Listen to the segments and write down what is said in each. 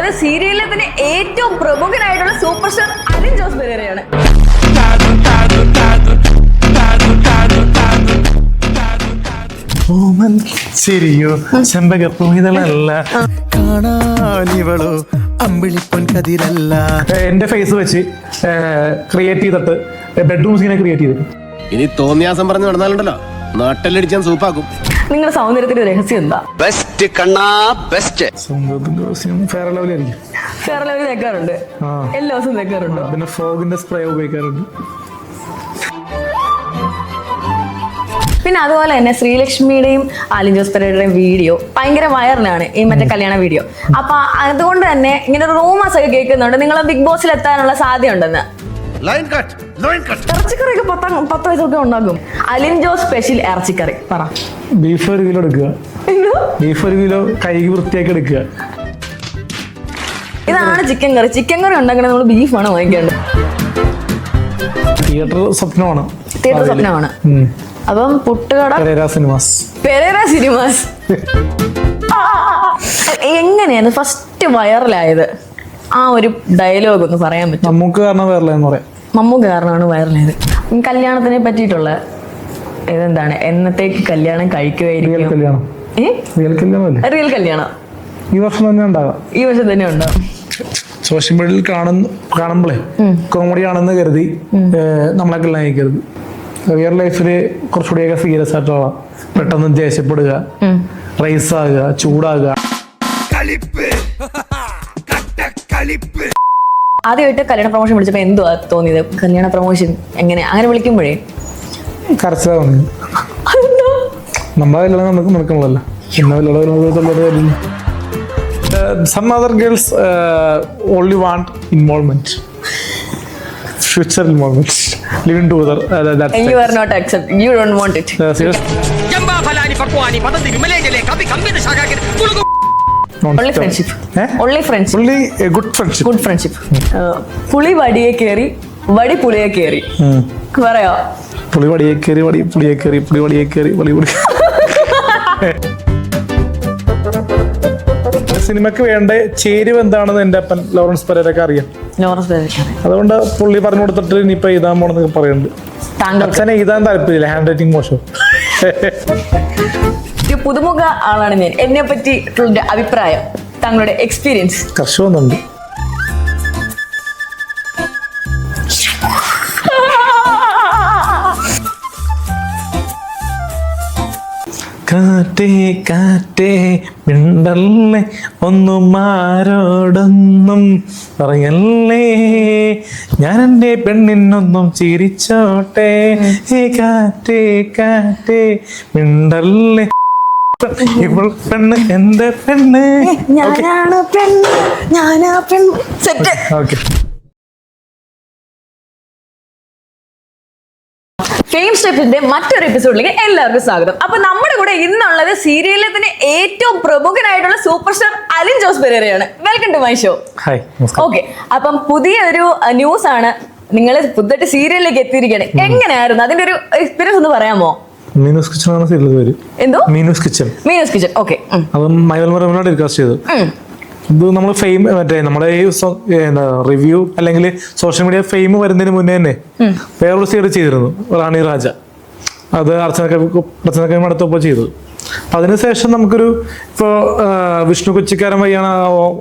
ഇന്നുള്ളത് സീരിയലിലെ തന്നെ ഏറ്റവും പ്രമുഖനായിട്ടുള്ള സൂപ്പർ സ്റ്റാർ അലിൻ ജോസ് പെരേരയാണ്. ശരിയോ ചെമ്പകപ്പൂതളല്ല കാണാനിവളോ അമ്പിളിപ്പൊൻ കതിരല്ല. എന്റെ ഫേസ് വെച്ച് ക്രിയേറ്റ് ചെയ്തിട്ട് ബെഡ്റൂം സീനെ ക്രിയേറ്റ് ചെയ്തു. ഇനി തോന്നിയാസം പറഞ്ഞു നടന്നാലുണ്ടല്ലോ നാട്ടിലടിച്ചാൻ സൂപ്പാക്കും. നിങ്ങളുടെ സൗന്ദര്യത്തിന്റെ രഹസ്യം എന്താ? ബെസ്റ്റ് കണ്ണാ ബെസ്റ്റ്. ഫെയർ ലെവലായിരിക്കും. ഫെയർ ലെവൽ തേക്കാറുണ്ട്, എല്ലാ ദിവസവും തേക്കാറുണ്ടോ? പിന്നെ ഫോഗിന്റെ സ്പ്രേ ഉപയോഗിക്കാറുണ്ട്. പിന്നെ അതുപോലെ തന്നെ ശ്രീലക്ഷ്മിയുടെയും അലിൻ ജോസ് പെരേരയുടെയും വീഡിയോ ഭയങ്കര വൈറലാണ്, ഈ മറ്റേ കല്യാണ വീഡിയോ. അപ്പൊ അതുകൊണ്ട് തന്നെ ഇങ്ങനെ റൂമേഴ്സ് ഒക്കെ കേൾക്കുന്നുണ്ട് നിങ്ങൾ ബിഗ് ബോസിൽ എത്താനുള്ള സാധ്യത ഉണ്ടെന്ന്. ഇറച്ചിക്കറിയൊക്കെ 10 വയസ്സൊക്കെ ഉണ്ടാക്കും. അലിൻ ജോസ് സ്പെഷ്യൽ ഇറച്ചിക്കറി പറ. ബീഫ് 1 കിലോ എടുക്കുക. ബീഫ് 1 കിലോ കഴുകി വൃത്തിയാക്കി എടുക്കുക. ഇതാണ് ചിക്കൻ കറി. ചിക്കൻ കറി ഉണ്ടാക്കണേ നമ്മൾ ബീഫാണ് വാങ്ങിക്കേണ്ടത്. തിയേറ്റർ സ്വപ്നമാണ്. അപ്പം പുട്ടുകട പെരേര സിനിമാസ്. എങ്ങനെയാണ് ഫസ്റ്റ് വൈറലായത്? ആ ഒരു ഡയലോഗ് ഒന്ന് പറയാൻ പറ്റും? മമ്മൂക്ക് കാരണം വൈറലായെന്ന് പറയാം. മമ്മൂക്ക് കാരണമാണ് വൈറലായത്. കല്യാണത്തിനെ പറ്റിയിട്ടുള്ള ഇതെന്താണ്? എന്നത്തേക്ക് കല്യാണം കഴിക്കുമായിരിക്കും? റിയൽ കല്യാണം ഈ വർഷം തന്നെ ഉണ്ടാകാം. ഈ വർഷം തന്നെ ഉണ്ടാവും. സോഷ്യൽ മീഡിയയിൽ കാണുമ്പോഴേ കോമഡി ആണെന്ന് കരുതി നമ്മളെ കല്യാണം കഴിക്കരുത്. റിയൽ ലൈഫില് കുറച്ചുകൂടിയൊക്കെ സീരിയസ് ആയിട്ടുള്ള, പെട്ടെന്ന് ദേഷ്യപ്പെടുക, റൈസ് ആകുക, ചൂടാകുക. ആദ്യമായിട്ട് കല്യാണ പ്രൊമോഷൻ വിളിച്ചപ്പോ എന്തുവാ തോന്നിയത്? കല്യാണ പ്രൊമോഷൻ എങ്ങനെ അങ്ങനെ വിളിക്കുമ്പോഴേ കരച്ചിലാ തോന്നി. നമ്മളെ കല്യാണം നമുക്ക് നടക്കണല്ലോ. Some other girls only want involvement, future involvement, living together. That's and you are not accept. You don't want it. Only friendship. Only friendship. Only a good friendship. Good friendship. പുളി വടിയെ കേറി, വടി പുളിയെ കേറി. പറയാ. പുളി വടിയെ കേറി, വടി പുളിയെ കേറി, പുളി വടിയെ കേറി, വടി പുളി. സിനിമക്ക് വേണ്ട ചേരുവ എന്താണെന്ന് എന്റെ അപ്പൻ ലോറൻസ് പെരേരക്ക് അറിയാം. അതുകൊണ്ട് പുള്ളി പറഞ്ഞു കൊടുത്തിട്ട് ഇനിയിപ്പോ എഴുതാൻ പോണെന്നൊക്കെ പറയുന്നുണ്ട്. അച്ഛനെ എഴുതാൻ താല്പര്യമില്ല, ഹാൻഡ് റൈറ്റിംഗ് മോശം. ഒരു പുതുമുഖ ആളാണ് ഞാൻ. എന്നെ പറ്റിയിട്ടുള്ള അഭിപ്രായം, താങ്കളുടെ എക്സ്പീരിയൻസ്? കർഷകന്നുണ്ട്. കാറ്റേ കാറ്റേ മിണ്ടല്ലേ ഒന്നും ആരോടൊന്നും പറയല്ലേ, ഞാൻ എൻ്റെ പെണ്ണിനൊന്നും ചിരിച്ചോട്ടെ. കാറ്റേ കാറ്റേ മിണ്ടല്ലേ, ഇപ്പോൾ പെണ്ണ് എന്റെ പെണ്ണ്. ഞാനാണ് പെണ്ണ്, ഞാനാ പെണ്ണ്. സെറ്റ്. ഓക്കെ. ഫെയിം സ്റ്റെപ്സിന്റെ മറ്റൊരു എപ്പിസോഡിലേക്ക് എല്ലാവർക്കും സ്വാഗതം. അപ്പൊ നമ്മുടെ കൂടെ ഇന്നുള്ളത് സീരിയലിലെ തന്നെ ഏറ്റവും പ്രമുഖനായിട്ടുള്ള സൂപ്പർ സ്റ്റാർ അലിൻ ജോസ് പെരേരയാണ്. Welcome to my show. Okay, അപ്പം പുതിയൊരു ന്യൂസ് ആണ്. നിങ്ങൾ പുതിയ സീരിയലിലേക്ക് എത്തിയിരിക്കുകയാണ്. എങ്ങനെയായിരുന്നു അതിന്റെ ഒരു എക്സ്പീരിയൻസ് ഒന്ന് പറയാമോ? മീനൂസ് കിച്ചൺ ആണ് സീരിയൽ പേര്. എന്തോ? Meenu's kitchen. Meenu's kitchen. Okay. അതും മൈവൽമറോട് ടെലികാസ്റ്റ് ചെയ്തു. ഇത് നമ്മൾ ഫെയിം മറ്റേ നമ്മുടെ ഈ റിവ്യൂ അല്ലെങ്കിൽ സോഷ്യൽ മീഡിയ ഫെയിം വരുന്നതിന് മുന്നേ തന്നെ വേറൊരു സീരീസ് ചെയ്തിരുന്നു, റാണി രാജ. അത് അർച്ചന അടുത്തപ്പോൾ ചെയ്തത്. അതിനുശേഷം നമുക്കൊരു ഇപ്പോൾ വിഷ്ണു കൊച്ചിക്കാരൻ വഴിയാണ്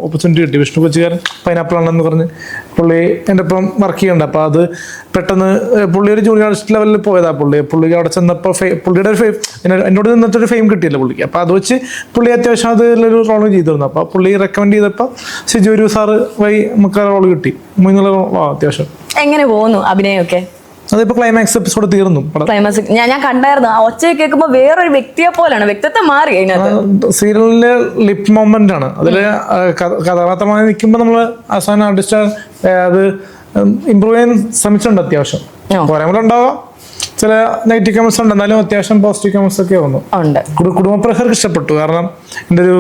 ഓപ്പർച്യൂണിറ്റി കിട്ടി. വിഷ്ണു കൊച്ചിക്കാരൻ പൈനാപ്പിൾ ആണെന്ന് പറഞ്ഞ് പുള്ളി എൻ്റെ ഒപ്പം വർക്ക് ചെയ്യണ്ട. അപ്പോൾ അത് പെട്ടെന്ന് പുള്ളി ഒരു ജൂനിയർ ആർട്ടിസ്റ്റ് ലെവലിൽ പോയതാ. പുള്ളിക്ക് അവിടെ ചെന്നപ്പോൾ പുള്ളിയുടെ ഒരു ഫെയിം എന്നോട് നിന്നിട്ടൊരു ഫെയിം കിട്ടിയില്ല പുള്ളിക്ക്. അപ്പോൾ അത് വെച്ച് പുള്ളി അത്യാവശ്യം അതിലൊരു റോൾ ചെയ്തിരുന്നു. അപ്പോൾ പുള്ളി റെക്കമെൻഡ് ചെയ്തപ്പോൾ സിജു സാറ് വഴി നമുക്ക് ആ റോൾ കിട്ടി. അത്യാവശ്യം. എങ്ങനെ പോകുന്നു അഭിനയമൊക്കെ? അതിപ്പോ ക്ലൈമാക്സ് എപ്പിസോഡ് തീർന്നു. ക്ലൈമാക്സ് ഞാൻ കണ്ടായിരുന്നു. ആ ഒച്ച കേൾക്കുമ്പോ വേറൊരു വ്യക്തിയെ പോലെയാണ്, വ്യക്തിത്വം മാറി. സീരിയലിലെ ലിപ് മൊമെന്റ് ആണ്. അതില് കഥാപാത്രമായി നിൽക്കുമ്പോ നമ്മള് അവസാന ആർട്ടിസ്റ്റ് അത് ഇമ്പ്രൂവ് ചെയ്യാൻ ശ്രമിച്ചിട്ടുണ്ട്. അത്യാവശ്യം പോരായ്മ ഉണ്ടാവാം, ചില നെഗറ്റീവ് കമന്റ്സ് ഉണ്ട്, എന്നാലും അത്യാവശ്യം പോസിറ്റീവ് കമന്റ്സ് ഒക്കെ വന്നു. കുടുംബ പ്രേക്ഷകർക്ക് ഇഷ്ടപ്പെട്ടു. കാരണം എൻ്റെ ഒരു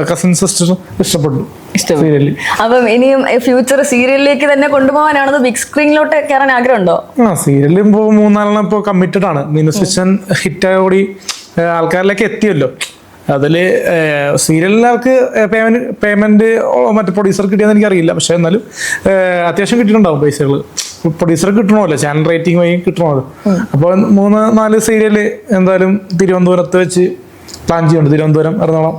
കസിൻ സിസ്റ്റർ ഇഷ്ടപ്പെട്ടു സീരിയലിൽ. അപ്പം ഇനിയും ഫ്യൂച്ചർ സീരിയലിലേക്ക് തന്നെ കൊണ്ടുപോകാനാണോ ബിഗ് സ്ക്രീനിലോട്ട് കയറാൻ ആഗ്രഹമുണ്ടോ? സീരിയലിൽ ഇപ്പോ 3-4 ഇപ്പോൾ കമ്മിറ്റഡ് ആണ്. മീനൂസ് കിച്ചൺ ഹിറ്റായോടി ആൾക്കാരിലേക്ക് എത്തിയല്ലോ. അതില് സീരിയലിനർക്ക് പേയ്മെന്റ് മറ്റേ പ്രൊഡ്യൂസർ കിട്ടിയെന്ന് എനിക്കറിയില്ല. പക്ഷെ എന്നാലും അത്യാവശ്യം കിട്ടിയിട്ടുണ്ടാവും പൈസകൾ. പ്രൊഡ്യൂസർ കിട്ടണമല്ലോ, ചാനൽ റേറ്റിംഗ് വഴി കിട്ടണമല്ലോ. അപ്പോൾ 3-4 സീരിയല് എന്തായാലും തിരുവനന്തപുരത്ത് വെച്ച് പ്ലാൻ ചെയ്യുന്നുണ്ട്. തിരുവനന്തപുരം, എറണാകുളം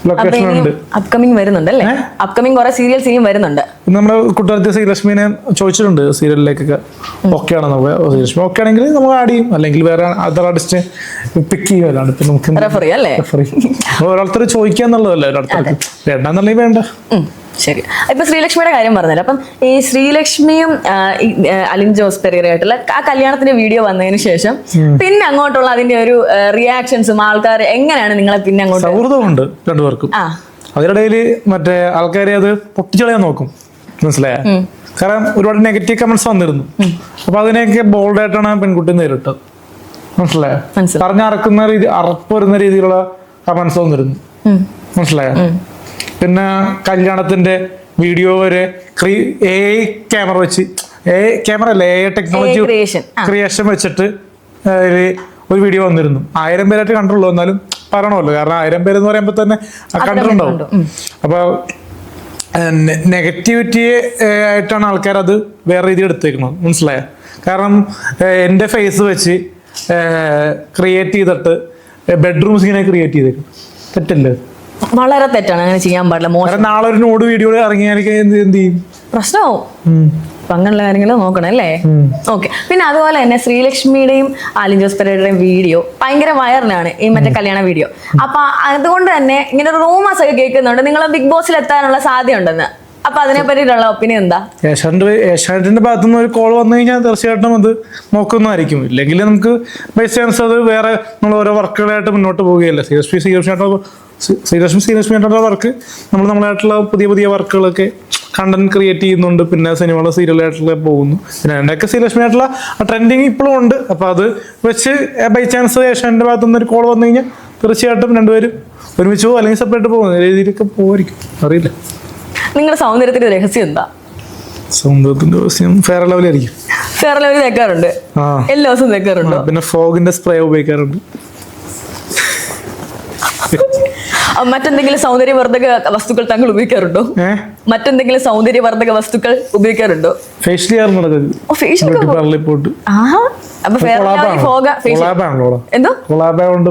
ലൊക്കേഷൻ ഉണ്ട്. അപ്കമിങ് വരുന്നുണ്ട് അല്ലേ? അപ്കമിങ് കുറെ സീരിയൽസ് ഇനിയും വരുന്നുണ്ട്. നമ്മുടെ കുട്ടനാടത്തെ ശ്രീലക്ഷ്മിനെ ചോദിച്ചിട്ടുണ്ട് സീരിയലിലേക്കൊക്കെ ഓക്കെ ആണെന്ന്. ശ്രീലക്ഷ്മി ഓക്കെ ആണെങ്കിൽ നമ്മൾ ആഡ് ചെയ്യും, അല്ലെങ്കിൽ വേറെ അതർ ആർട്ടിസ്റ്റ് പിക്ക് ചെയ്യും. അല്ലാണ്ട് ഇപ്പൊ നമുക്ക് ഓരോരുത്തർ ചോദിക്കാന്നുള്ളതല്ലേ, ഒരാൾക്കാർക്ക് വേണ്ടെന്നുണ്ടെങ്കിൽ വേണ്ട. ശരി, ഇപ്പൊ ശ്രീലക്ഷ്മിയുടെ കാര്യം പറഞ്ഞല്ലോ. അപ്പം ഈ ശ്രീലക്ഷ്മിയും അലിൻ ജോസ് പെരേരയായിട്ടുള്ള ആ കല്യാണത്തിന്റെ വീഡിയോ വന്നതിന് ശേഷം പിന്നെ അങ്ങോട്ടുള്ള അതിന്റെ ഒരു റിയാക്ഷൻസും ആൾക്കാർ എങ്ങനെയാണ് നിങ്ങളെ പിന്നെ അങ്ങോട്ട്? സൗഹൃദമുണ്ട് രണ്ടുപേർക്കും. അതിനിടയിൽ മറ്റേ ആൾക്കാരെ അത് പൊട്ടിച്ചളയാൻ നോക്കും, മനസ്സിലായ? കാരണം ഒരുപാട് നെഗറ്റീവ് കമന്റ്സ് വന്നിരുന്നു. അപ്പൊ അതിനെയൊക്കെ ബോൾഡായിട്ടാണ് പെൺകുട്ടി നേരിട്ടത്, മനസ്സിലായ? പറഞ്ഞറക്കുന്ന രീതി, അറപ്പ് വരുന്ന രീതിയിലുള്ള കമന്റ്സ് വന്നിരുന്നു, മനസ്സിലായ? പിന്നെ കല്യാണത്തിന്റെ വീഡിയോ വരെ ക്യാമറ വെച്ച്, ക്യാമറ അല്ല, ടെക്നോളജി ക്രിയേഷൻ വെച്ചിട്ട് ഒരു വീഡിയോ വന്നിരുന്നു. 1000 പേരായിട്ട് കണ്ടുള്ളൂ, എന്നാലും പറയണമല്ലോ, കാരണം 1000 പേരെന്ന് പറയുമ്പോൾ തന്നെ കണ്ടിട്ടുണ്ടാവും. അപ്പൊ നെഗറ്റിവിറ്റി ആയിട്ടാണ് ആൾക്കാർ അത് വേറെ രീതി എടുത്തേക്കുന്നത്, മനസ്സിലായ? കാരണം എൻ്റെ ഫേസ് വെച്ച് ക്രിയേറ്റ് ചെയ്തിട്ട് ബെഡ്റൂം സീനെ ക്രിയേറ്റ് ചെയ്തേക്കും, തെറ്റല്ലേ? വളരെ തെറ്റാണ്, അങ്ങനെ ചെയ്യാൻ പാടില്ല. നാളെ ഒരു നോട് വീഡിയോ ഇറങ്ങിയാൽ എന്ത് ചെയ്യും? പ്രശ്നമാവും. അപ്പൊ അങ്ങനെയുള്ള കാര്യങ്ങൾ നോക്കണം അല്ലേ? ഓക്കെ. പിന്നെ അതുപോലെ തന്നെ ശ്രീലക്ഷ്മിയുടെയും അലിൻ ജോസ് പെരേരയുടെയും വീഡിയോ ഭയങ്കര വൈറലാണ്, ഈ മറ്റേ കല്യാണ വീഡിയോ. അപ്പൊ അതുകൊണ്ട് തന്നെ ഇങ്ങനെ ഒരു റൂമേഴ്സ് ഒക്കെ കേൾക്കുന്നുണ്ട് നിങ്ങൾ ബിഗ് ബോസിൽ എത്താനുള്ള സാധ്യത ഉണ്ടെന്ന്. അപ്പൊ അതിനെ പറ്റിയിട്ടുള്ള ഒപ്പീനിയൻ എന്താ? ഏഷ്യാനെറ്റിന്റെ ഭാഗത്തുനിന്ന് ഒരു കോൾ വന്നു കഴിഞ്ഞാൽ തീർച്ചയായിട്ടും അത് നോക്കുന്നതായിരിക്കും. ഇല്ലെങ്കിൽ നമുക്ക് ബൈ ചാൻസ് അത് വേറെ നമ്മൾ ഓരോ വർക്കുകളായിട്ട് മുന്നോട്ട് പോവുകയല്ല. സീരിയസ്ലി വർക്ക് നമ്മൾ നമ്മളായിട്ടുള്ള പുതിയ വർക്കുകളൊക്കെ കണ്ടന്റ് ക്രിയേറ്റ് ചെയ്യുന്നുണ്ട്. പിന്നെ സിനിമകൾ, സീരിയലായിട്ടുള്ള പോകുന്നു. പിന്നെ അതിൻ്റെയൊക്കെ ശ്രീലക്ഷ്മി ആയിട്ടുള്ള ട്രെൻഡിങ് ഇപ്പോഴും ഉണ്ട്. അപ്പൊ അത് വെച്ച് ബൈ ചാൻസ് ഏഷ്യാനെറ്റിന്റെ ഭാഗത്തുനിന്ന് ഒരു കോൾ വന്നു കഴിഞ്ഞാൽ തീർച്ചയായിട്ടും രണ്ടുപേരും ഒരുമിച്ച് പോകും, അല്ലെങ്കിൽ സെപ്പറേറ്റ് പോകുന്ന രീതിയിലൊക്കെ പോകുമായിരിക്കും, അറിയില്ല. നിങ്ങളുടെ സൗന്ദര്യത്തിന്റെ രഹസ്യം എന്താ? സൗന്ദര്യത്തിന്റെ രഹസ്യം ഫെയർ ലെവലായിരിക്കും. ഫെയർ ലെവൽ തേക്കാറുണ്ട്, എല്ലാ ദിവസവും തേക്കാറുണ്ട്. പിന്നെ ഫോഗിന്റെ സ്പ്രേ ഉപയോഗിക്കാറുണ്ട്. മറ്റെന്തെങ്കിലും സൗന്ദര്യവർദ്ധക വസ്തുക്കൾ താങ്കൾ ഉപയോഗിക്കാറുണ്ടോ? മറ്റെന്തെങ്കിലും സൗന്ദര്യവർദ്ധക വസ്തുക്കൾ ഉപയോഗിക്കാറുണ്ടോ? ഫേഷ്യൽ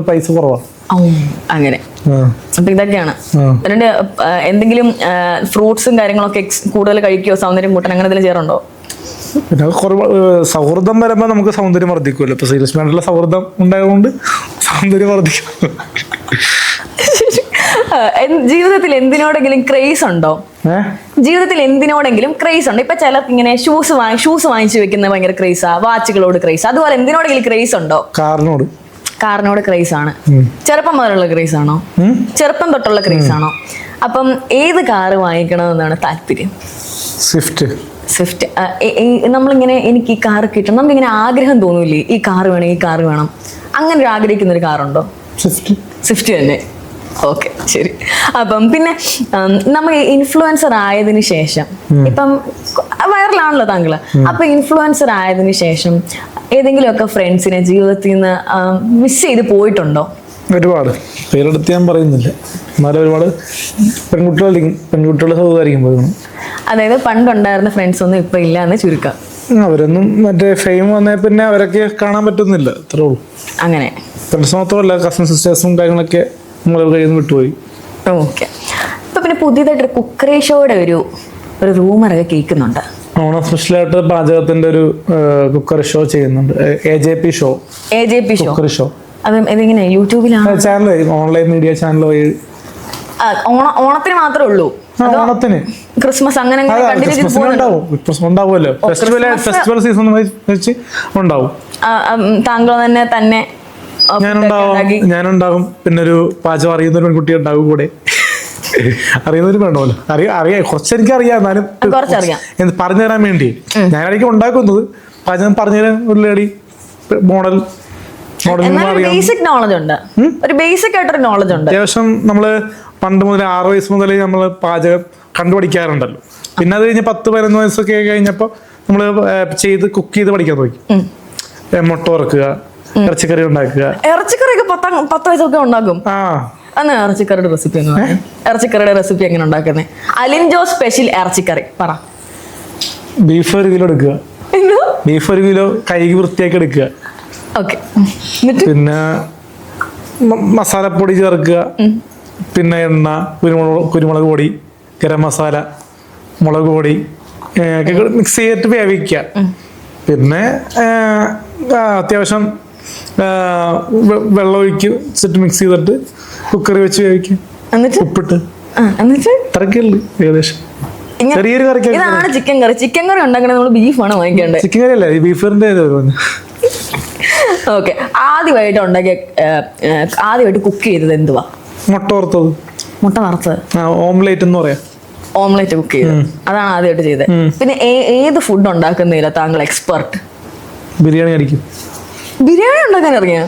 പൈസ കുറവാണ്, അങ്ങനെ. അപ്പൊ ഇതൊക്കെയാണ്. അതുകൊണ്ട് എന്തെങ്കിലും ഫ്രൂട്ട്സും കാര്യങ്ങളൊക്കെ കൂടുതൽ കഴിക്കുകയോ, സൗന്ദര്യം കൂട്ടാൻ അങ്ങനെ എന്തെങ്കിലും ചെയ്യാറുണ്ടോ? പിന്നെ സൗഹൃദം വരുമ്പോ നമുക്ക് സൗന്ദര്യം വർദ്ധിക്കുമല്ലോ. ഇപ്പൊ സീരിയസ്മായിട്ടുള്ള സൗഹൃദം ഉണ്ടായതുകൊണ്ട് സൗന്ദര്യം വർദ്ധിക്കും. ജീവിതത്തിൽ എന്തിനോടെങ്കിലും ക്രേസ് ഉണ്ടോ? ജീവിതത്തിൽ എന്തിനോടെങ്കിലും ക്രേസ് ഉണ്ടോ? ഇപ്പൊ ചിലർക്ക് ഇങ്ങനെ ഷൂസ് വാങ്ങിച്ചു വെക്കുന്ന ഭയങ്കര ക്രേസാ, വാച്ചുകളോട് ക്രേസ്. അതുപോലെ എന്തിനോടെങ്കിലും ക്രേസ് ഉണ്ടോ? കാറിനോട് ക്രേസ് ആണ്. ചെറുപ്പം മുതലുള്ള ക്രേസ് ആണോ? ചെറുപ്പം തൊട്ടുള്ള ക്രേസ് ആണോ? അപ്പം ഏത് കാറ് വാങ്ങിക്കണമെന്നാണ് താല്പര്യം? സ്വിഫ്റ്റ്. നമ്മളിങ്ങനെ എനിക്ക് ഈ കാർ കിട്ടണം, നമുക്കിങ്ങനെ ആഗ്രഹം തോന്നൂലേ, ഈ കാറ് വേണം, ഈ കാറ് വേണം, അങ്ങനെ ഒരു ആഗ്രഹിക്കുന്ന ഒരു കാറുണ്ടോ? സ്വിഫ്റ്റ് തന്നെ. ഓക്കെ, ശരി. അപ്പം പിന്നെ നമ്മൾ ഇൻഫ്ലുവൻസർ ആയതിനു ശേഷം, ഇപ്പം വൈറലാണല്ലോ താങ്കള്, അപ്പൊ ഇൻഫ്ലുവൻസർ ആയതിനു ശേഷം ഏതെങ്കിലുമൊക്കെ ഫ്രണ്ട്സിനെ ജീവിതത്തിൽ നിന്ന് മിസ് ചെയ്ത് പോയിട്ടുണ്ടോ? ഒരുപാട് പേരെടുത്ത് ഞാൻ പറയുന്നില്ല, എന്നാലും ഒരുപാട് പെൺകുട്ടികളുടെ സൗകര്യം പോയി. അതായത് പണ്ടുണ്ടായിരുന്ന ഫ്രണ്ട്സ് ഒന്നും ഇപ്പൊ ഇല്ല എന്ന് ചുരുക്കം. അവരൊന്നും മറ്റേ ഫെയിം വന്നേ പിന്നെ അവരൊക്കെ കാണാൻ പറ്റുന്നില്ല, അത്രേ ഉള്ളൂ. അങ്ങനെ ഫ്രണ്ട്സ് മാത്രമല്ല, കസിൻ സിസ്റ്റേഴ്സും കാര്യങ്ങളൊക്കെ നമ്മളെ കയ്യിൽ നിന്ന് വിട്ടുപോയി. ഓക്കെ. ഇപ്പൊ പിന്നെ പുതിയതായിട്ട് കുക്കറി ഷോയുടെ ഒരു റൂമറൊക്കെ കേൾക്കുന്നുണ്ട്. ഓണം സ്പെഷ്യലായിട്ട് പാചകത്തിന്റെ ഒരു കുക്കറി ഷോ ചെയ്യുന്നുണ്ട്, AJP ഷോ. കുക്കറി ഷോ അത് ഇതിങ്ങനെ യൂട്യൂബിലാണ് ചാനൽ, ഓൺലൈൻ മീഡിയ ചാനൽ വഴി. ഓണത്തിന് മാത്രമേ ഉള്ളൂ? ഓണത്തിന്, ക്രിസ്മസ് അങ്ങനെ ഉണ്ടാവുമല്ലോ, ഫെസ്റ്റിവൽ സീസൺ വെച്ച് ഉണ്ടാവും. താങ്കൾ തന്നെ ഞാനുണ്ടാകും. പിന്നെ ഒരു പാചകം അറിയുന്ന ഒരു പെൺകുട്ടി ഉണ്ടാകും കൂടെ. അറിയുന്നവര് വേണമല്ലോ, അറിയാം, കുറച്ചെനിക്ക് അറിയാം, എന്നാലും പറഞ്ഞു തരാൻ വേണ്ടി ഞാനായിരിക്കും ഉണ്ടാക്കുന്നത്. പാചകം പറഞ്ഞു തരാൻ ഒരു ലേഡി മോഡൽ ബേസിക് നോളജ് ഉണ്ട്, ഒരു ബേസിക് ആയിട്ടൊരു നോളജ് ഉണ്ട്. അത്യാവശ്യം നമ്മള് പണ്ട് മുതൽ 6 വയസ്സ് മുതൽ നമ്മള് പാചകം കണ്ടുപഠിക്കാറുണ്ടല്ലോ. പിന്നെ അത് കഴിഞ്ഞ് 10-11 വയസ്സൊക്കെ കഴിഞ്ഞപ്പോ നമ്മള് കുക്ക് ചെയ്ത് പഠിക്കാൻ നോക്കി. മുട്ട വറക്കുക, ഇറച്ചിക്കറി ഉണ്ടാക്കുക. ഇറച്ചിക്കറിയൊക്കെ 10 വയസ്സൊക്കെ ഉണ്ടാക്കും. അന്ന് ഇറച്ചിക്കറിയുടെ റെസിപ്പി എന്ന് പറയാം. ഇറച്ചിക്കറിയുടെ റെസിപ്പി എങ്ങനെ ഉണ്ടാക്കുന്നത്? അലിൻ ജോസ് സ്പെഷ്യൽ ഇറച്ചിക്കറി പറ. ബീഫ് 1 കിലോ എടുക്കുക. എന്തോ ബീഫ് 1 കിലോ കഴുകി വൃത്തിയാക്കി എടുക്കുക. ഓക്കെ. എന്നിട്ട് പിന്നെ മസാലപ്പൊടി ചേർക്കുക. പിന്നെ എണ്ണ, കുരുമുളക് പൊടി, ഗരം മസാല, മുളക് പൊടി മിക്സ് ചെയ്തിട്ട് വേവിക്കുക. പിന്നെ അത്യാവശ്യം വെള്ളം ഒഴിച്ചിട്ട് മിക്സ് ചെയ്തിട്ട് കുക്കറിൽ വെച്ച് വേവിക്കുക. എന്നിട്ട് ഉപ്പിട്ട് എന്നിട്ട് ഇത്രയൊക്കെയുള്ളു ഏകദേശം. ചെറിയൊരു കറിക്ക് ഇതാണ് ചിക്കൻ കറി. ചിക്കൻ കറി ഉണ്ടാക്കണേ നമ്മൾ ബീഫാണ് വാങ്ങിക്കേണ്ടത്. ചിക്കൻ കറി അല്ല, ഈ ബീഫിന്റെ ഓക്കെ. ആദ്യമായിട്ട് കുക്ക് ചെയ്തത് എന്തുവാ? മുട്ട വറുത്തത്. മുട്ട വറുത്തത്, ഓംലേറ്റ് എന്ന് പറയാം. ഓംലെറ്റ് കുക്ക് ചെയ്തത്, അതാണ് ആദ്യമായിട്ട് ചെയ്തത്. പിന്നെ ഏത് ഫുഡ് ഉണ്ടാക്കുന്നില്ല താങ്കൾ എക്സ്പെർട്ട്? ബിരിയാണി അടിക്കും. ബിരിയാണി ഉണ്ടാക്കാൻ ഇറങ്ങിയ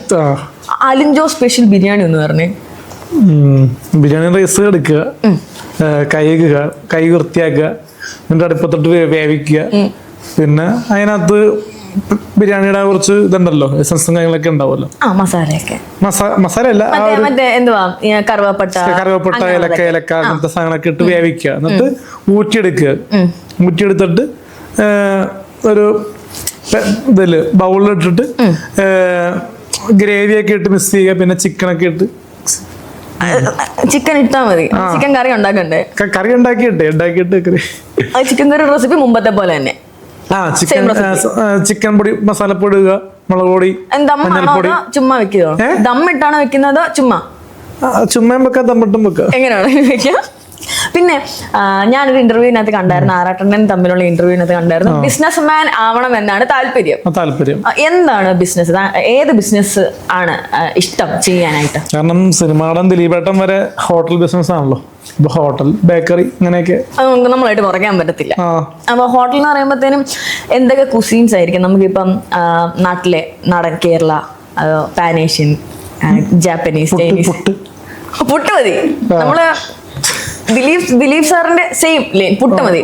അലിൻ ജോസ് സ്പെഷ്യൽ ബിരിയാണി എന്ന് പറഞ്ഞേ. ബിരിയാണി റൈസ് എടുക്കുക, കഴുകുക, കൈ വൃത്തിയാക്കുക, എന്നിട്ട് അടുപ്പത്തിട്ട് വേവിക്കുക. പിന്നെ അതിനകത്ത് ബിരിയാണിയുടെ കുറച്ച് ഇതുണ്ടല്ലോ, എസൻസും കാര്യങ്ങളൊക്കെ ഉണ്ടാവുമല്ലോ. മസാലയൊക്കെ മസാല അല്ല, മറ്റേ എന്തുവാ, കറുവപ്പട്ട, ഏലക്ക അങ്ങനത്തെ സാധനങ്ങളൊക്കെ ഇട്ട് വേവിക്കുക. എന്നിട്ട് ഊറ്റിയെടുക്കുക. ഊറ്റിയെടുത്തിട്ട് ഒരു ഇതില് ബൗളിലിട്ടിട്ട് ഗ്രേവിയൊക്കെ ഇട്ട് മിക്സ് ചെയ്യുക. പിന്നെ ചിക്കനൊക്കെ ഇട്ട് ചിക്കൻ ഇട്ടാ മതി. ചിക്കൻ കറി ഉണ്ടാക്കണ്ടേ? കറി ഉണ്ടാക്കിയിട്ട് ചിക്കൻ കറി റെസിപ്പി മുമ്പത്തെ പോലെ തന്നെ. ചിക്കൻ പൊടി, മസാലപ്പൊടി ഇടുക, മുളക് പൊടി, മഞ്ഞൾപ്പൊടി. ചുമ്മാ വെക്കോ? ദമ്മിട്ടാണ് വെക്കുന്നത്? ചുമ്മാ വെക്കാം, ദമ്മിട്ടും വെക്കാം. എങ്ങനെയാണ് വെക്കുക? പിന്നെ ഞാനൊരു ഇന്റർവ്യൂവിനകത്ത് കണ്ടായിരുന്നു, ആറാട്ടണ്ണൻ തമ്മിലുള്ള ഇന്റർവ്യൂവിനകത്ത് കണ്ടായിരുന്നു, ബിസിനസ് മാൻ ആവണം എന്നാണ് താല്പര്യം. എന്താണ് ബിസിനസ്? ഏത് ബിസിനസ് ആണ് ഇഷ്ടം ചെയ്യാനായിട്ട്? കാരണം സിനിമാടൻ ദിലീപേട്ടൻ വരെ ഹോട്ടൽ ബിസിനസ് ആണല്ലോ. ഇപ്പൊ ഹോട്ടൽ, ബേക്കറി, ഇങ്ങനെയൊക്കെ നമ്മളായിട്ട് കുറയ്ക്കാൻ പറ്റത്തില്ല. അപ്പൊ ഹോട്ടൽ എന്ന് പറയുമ്പോഴത്തേനും എന്തൊക്കെ കുസീൻസ് ആയിരിക്കും? നമുക്കിപ്പം നാട്ടിലെ നാടൻ, കേരള, പാനേഷ്യൻ, ജാപ്പനീസ്, ചൈനീസ്. പുട്ട് മതി. നമ്മള് ദിലീപ് സാറിന്റെ സെയിം ലൈൻ, പുട്ട് മതി.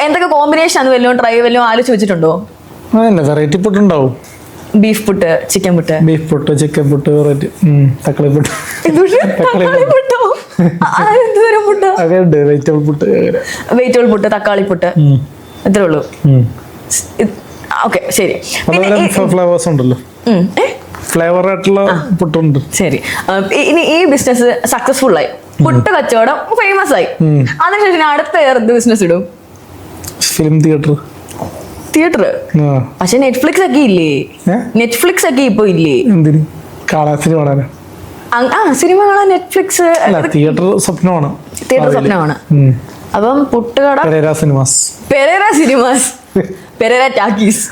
എന്തൊക്കെ കോമ്പിനേഷൻ ആണ് വല്ലതും ആലോചിച്ച് വെച്ചിട്ടുണ്ടോ? വെറൈറ്റി പുട്ടുണ്ടാവും. Beef puttu, chicken puttu, chicken puttu, variety, തക്കാളി പുട്ട്, വെജിറ്റബിൾ പുട്ട്, തക്കാളി പുട്ട്, ഇത്രേ ഉള്ളൂ. ഓക്കെ, ശരി. ഫ്ലേവേഴ്സ് ഉണ്ടല്ലോ, ഫ്ലേവർ ആയിട്ടുള്ള പുട്ടുണ്ട്. ശരി, ഇനി ഈ ബിസിനസ് സക്സസ്ഫുൾ ആയി, പുട്ട് കച്ചവടം ഫേമസ് ആയി, അതിനുശേഷം അടുത്ത എന്ത് ബിസിനസ് ഇടും? Film theatre. പക്ഷെ നെറ്റ്ഫ്ലിക്സ് ഒക്കെ ഇല്ലേ? നെറ്റ്ഫ്ലിക്സ് ഒക്കെ ഇപ്പൊ ഇല്ലേ? എന്തിന്? സിനിമ കാണാൻ നെറ്റ്ഫ്ലിക്സ്. തിയേറ്റർ സ്വപ്നമാണ്. അപ്പം പുട്ടുകട, പെരേര സിനിമാസ്, പെരേര ടാക്കീസ്.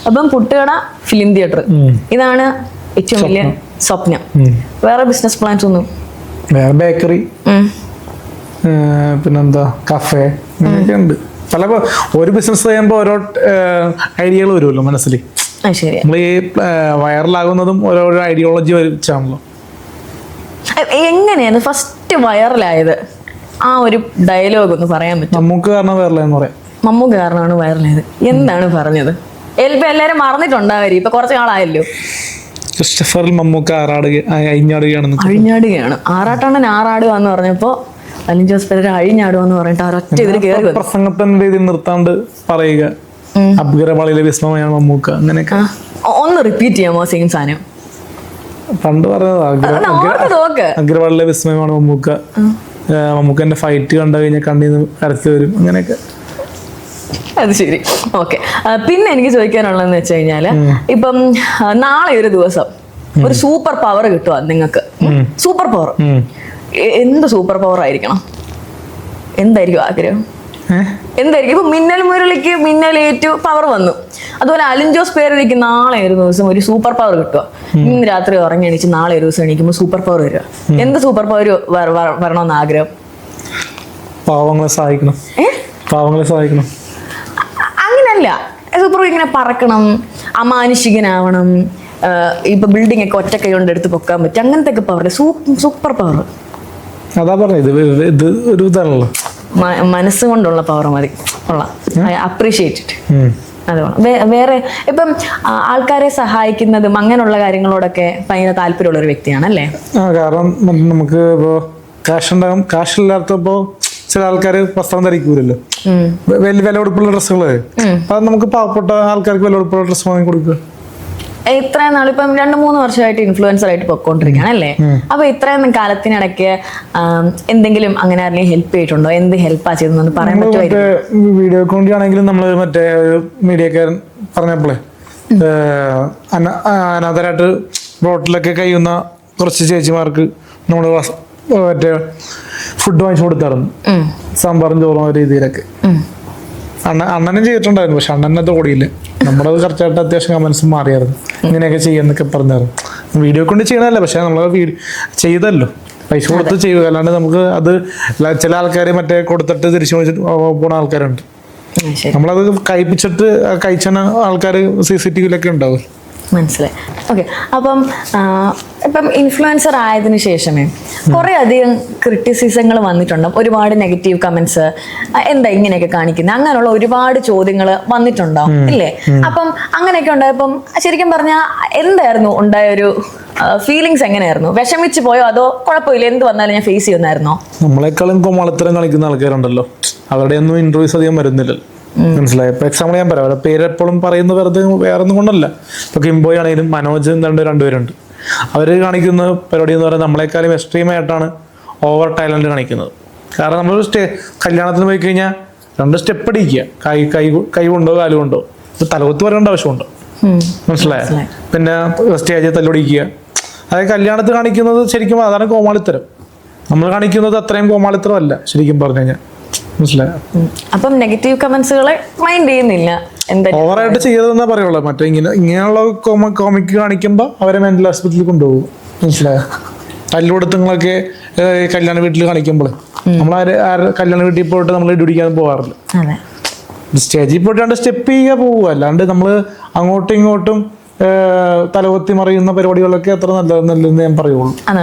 അപ്പം പുട്ടുകട, ഫിലിം തിയേറ്റർ, ഇതാണ് ഏറ്റവും വലിയ സ്വപ്നം. വേറെ ബിസിനസ് പ്ലാൻസ് ഒന്നും? ബേക്കറി, പിന്നെന്താ, കഫേ, അങ്ങനെയൊക്കെ ഉണ്ട്. പല ഒരു ബിസിനസ് ചെയ്യുമ്പോൾ ഓരോ ഐഡിയകൾ വരുമല്ലോ മനസ്സിൽ. നമ്മൾ ഈ വൈറലാകുന്നതും ഓരോരോ ഐഡിയോളജി വെച്ചാണല്ലോ. എങ്ങനെയാണ് ഫസ്റ്റ് വൈറലായത്? ആ ഒരു ഡയലോഗ് ഒന്ന് പറയാൻ പറ്റും? മമ്മൂക്ക് കാരണം വൈറലായെന്ന് പറയാം. മമ്മൂക്ക് കാരണമാണ് വൈറലായത്. എന്താണ് പറഞ്ഞത്? എല്ലാരും മറന്നിട്ടുണ്ടാവും, ഇപ്പൊ കുറച്ച് നാളായല്ലോ. ക്രിസ്റ്റഫർ മമ്മൂക്ക അഴിഞ്ഞാടുകയാണ്. ആറാട്ടണ്ണൻ ആറാടുക എന്ന് പറഞ്ഞപ്പോ അലിൻ ജോസ് പെരേര അഴിഞ്ഞാടുക പറഞ്ഞിട്ട് ഒരൊറ്റ ഇതിൽ കയറി പ്രസംഗത്തിന്റെ രീതിയിൽ നിർത്താണ്ട് പറയുക, അബ്ഗരവാളിയിലെ വിസ്മയാണ് മമ്മൂക്ക, അങ്ങനെയൊക്കെ. ഒന്ന് റിപ്പീറ്റ് ചെയ്യാമോ സെയിം സാധനം? പണ്ട് പറഞ്ഞത് അഗ്രവാളിലെ വിസ്മയമാണ് മമ്മൂക്ക, മമ്മൂക്കന്റെ ഫൈറ്റ് കണ്ടു കഴിഞ്ഞാൽ കണ്ണീന്ന് കരച്ചു വരും, അങ്ങനെയൊക്കെ. അത് ശരി, ഓക്കെ. പിന്നെ എനിക്ക് ചോദിക്കാനുള്ളതെന്ന് വെച്ച് കഴിഞ്ഞാല്, ഇപ്പം നാളെ ഒരു ദിവസം ഒരു സൂപ്പർ പവർ കിട്ടുക നിങ്ങൾക്ക്, സൂപ്പർ പവർ, എന്ത് സൂപ്പർ പവർ ആയിരിക്കണം? എന്തായിരിക്കും ആഗ്രഹം? എന്തായിരിക്കും? ഇപ്പൊ മിന്നൽ മുരളിക്ക് മിന്നലേറ്റു പവർ വന്നു, അതുപോലെ അലിൻ ജോസ് പെരേരയ്ക്ക് നാളെ ഒരു ദിവസം ഒരു സൂപ്പർ പവർ കിട്ടുക. ഇന്ന് രാത്രി ഉറങ്ങി എണീച്ച് നാളെ ഒരു ദിവസം എണീക്കുമ്പോൾ സൂപ്പർ പവർ വരിക. എന്ത് സൂപ്പർ പവർ വരണമെന്ന് ആഗ്രഹം? പാവങ്ങളെ സഹായിക്കണം. അങ്ങനല്ല, സൂപ്പർ ഇങ്ങനെ പറക്കണം, അമാനുഷികനാവണം, ഇപ്പൊ ബിൽഡിംഗ് ഒക്കെ ഒറ്റ കൈ കൊണ്ട് എടുത്ത് പൊക്കാൻ പറ്റും, അങ്ങനത്തെ ഒക്കെ പവർ, സൂപ്പർ പവർ. അതാ പറഞ്ഞത്, ഇത് ഒരു ഇതാണല്ലോ, മനസ്സുകൊണ്ടുള്ള പവർ മതി. കൊള്ളാം, ഐ അപ്രീഷിയേറ്റ് ഇറ്റ്. അതുകൊണ്ട് വേറെ ഇപ്പം ആൾക്കാരെ സഹായിക്കുന്നതും അങ്ങനെയുള്ള കാര്യങ്ങളോടൊക്കെ ഭയങ്കര താല്പര്യമുള്ള ഒരു വ്യക്തിയാണ് അല്ലേ? കാരണം നമുക്ക് ഇപ്പോ കാശില്ലാത്തപ്പോ ചില ആൾക്കാർ വസ്ത്രം ധരിക്കൂലല്ലോ, വില കൊടുപ്പുള്ള ഡ്രസ്സുകള്. അത് നമുക്ക് പാവപ്പെട്ട ആൾക്കാർക്ക് വില കൊടുപ്പുള്ള ഡ്രസ്സ് വാങ്ങി കൊടുക്കുക. ഇത്രയും നാളിപ്പം 2-3 വർഷമായിട്ട് ഇൻഫ്ലുവൻസർ ആയിട്ട് പൊക്കോണ്ടിരിക്കുകയാണ് അല്ലേ? അപ്പൊ ഇത്രയും കാലത്തിനിടയ്ക്ക് എന്തെങ്കിലും അങ്ങനെ ആരെങ്കിലും ഹെൽപ്പ് ചെയ്തിട്ടുണ്ടോ? എന്ത് ഹെൽപ്പാ ചെയ്തെന്ന് പറയാൻ പറ്റുമായിരിക്കും? വീഡിയോ അക്കൗണ്ടിലാണെങ്കിലും നമ്മള് മറ്റേ മീഡിയക്കാരൻ പറഞ്ഞപ്പോളേ അനാഥരായിട്ട് റോട്ടിലൊക്കെ കഴിയുന്ന കുറച്ച് ചേച്ചിമാർക്ക് നമ്മള് മറ്റേ ഫുഡ് വാങ്ങിച്ചു കൊടുത്തായിരുന്നു, സാമ്പാറും ചോറും രീതിയിലൊക്കെ. അണ്ണനും ചെയ്തിട്ടുണ്ടായിരുന്നു, പക്ഷെ അണ്ണനത് ഓടിയില്ല. നമ്മളത് കറക്റ്റായിട്ട് അത്യാവശ്യം കമന്റ്സ് മാറിയായിരുന്നു, ഇങ്ങനെയൊക്കെ ചെയ്യാന്നൊക്കെ പറഞ്ഞായിരുന്നു. വീഡിയോ കൊണ്ട് ചെയ്യണമല്ല, പക്ഷെ നമ്മളത് ചെയ്തല്ലോ, പൈസ കൊടുത്ത് ചെയ്യുക. അല്ലാണ്ട് നമുക്ക് അത് ചില ആൾക്കാർ മറ്റേ കൊടുത്തിട്ട് തിരിച്ചു പോണ ആൾക്കാരുണ്ട്. നമ്മളത് കഴിപ്പിച്ചിട്ട് കഴിച്ച ആൾക്കാർ CCTVയിലൊക്കെ ഉണ്ടാവും. മനസ്സിലായി. ഓക്കെ. അപ്പം ഇപ്പം ഇൻഫ്ലുവൻസർ ആയതിനു ശേഷമേ കുറെ അധികം ക്രിറ്റിസിസങ്ങൾ വന്നിട്ടുണ്ടാവും, ഒരുപാട് നെഗറ്റീവ് കമന്റ്സ്, എന്താ ഇങ്ങനെയൊക്കെ കാണിക്കുന്നത്, അങ്ങനെയുള്ള ഒരുപാട് ചോദ്യങ്ങൾ വന്നിട്ടുണ്ടാവും ഇല്ലേ? അപ്പം അങ്ങനെയൊക്കെ ഉണ്ടായപ്പം ശരിക്കും പറഞ്ഞാൽ എന്തായിരുന്നു ഉണ്ടായൊരു ഫീലിങ്സ്? എങ്ങനെയായിരുന്നു? വിഷമിച്ചു പോയോ അതോ കുഴപ്പമില്ല എന്ത് വന്നാലും ഞാൻ ഫേസ് ചെയ്യുന്നായിരുന്നോ? നമ്മളെക്കാളും കോമാളിത്തരം കളിക്കുന്ന ആൾക്കാരുണ്ടല്ലോ, അവരുടെ ഒന്നും ഇന്റർവ്യൂസ് അധികം വരുന്നില്ലല്ലോ. മനസ്സിലായി. ഇപ്പൊ എക്സാമ്പിൾ ഞാൻ പറയാം, അവരുടെ പേര് എപ്പോഴും പറയുന്നത് വെറുതെ വേറൊന്നും കൊണ്ടല്ല. ഇപ്പൊ കിംബോയ് ആണെങ്കിലും മനോജ് രണ്ടുപേരുണ്ട്. അവര് കാണിക്കുന്ന പരിപാടി എന്ന് പറയുന്നത് നമ്മളെക്കാളും എക്സ്ട്രീം ആയിട്ടാണ് ഓവർ ടാലന്റ് കാണിക്കുന്നത്. കാരണം നമ്മൾ കല്യാണത്തിന് പോയി കഴിഞ്ഞാൽ 2 സ്റ്റെപ്പ് അടിക്കുക, കൈ കൊണ്ടോ കാല് കൊണ്ടോ, തലകുത്തി വരേണ്ട ആവശ്യമുണ്ടോ? മനസ്സിലായോ? പിന്നെ സ്റ്റേജിൽ തല്ലൊടിക്കുക, അതായത് കല്യാണത്തിൽ കാണിക്കുന്നത് ശരിക്കും അതാണ് കോമാളിത്തരം. നമ്മൾ കാണിക്കുന്നത് അത്രയും കോമാളിത്തരം അല്ല ശരിക്കും പറഞ്ഞു കഴിഞ്ഞാൽ. മനസ്സിലായോ? അപ്പം നെഗറ്റീവ് കമന്റ്സുകളെ മൈൻഡ് ചെയ്യുന്നില്ല, ഓവറായിട്ട് ചെയ്തതെന്നാ പറയുള്ളൂ. മറ്റേ ഇങ്ങനെയുള്ള കോമിക്ക് കാണിക്കുമ്പോ അവരെ മെന്റൽ ഹോസ്പിറ്റലിൽ കൊണ്ടുപോകും. മനസ്സിലായോ? തല്ലുകൊടുത്തങ്ങളൊക്കെ കല്യാണ വീട്ടിൽ കാണിക്കുമ്പോൾ നമ്മൾ കല്യാണ വീട്ടിൽ പോയിട്ട് നമ്മൾ ഇടിക്കാൻ പോകാറില്ല. സ്റ്റേജിൽ പോയിട്ട് സ്റ്റെപ്പ് ചെയ്യുക പോവുക, അല്ലാണ്ട് നമ്മള് അങ്ങോട്ടും ഇങ്ങോട്ടും തലകൊത്തി മറിയുന്ന പരിപാടികളൊക്കെ അത്ര നല്ലതെന്ന് ഞാൻ പറയുള്ളൂ.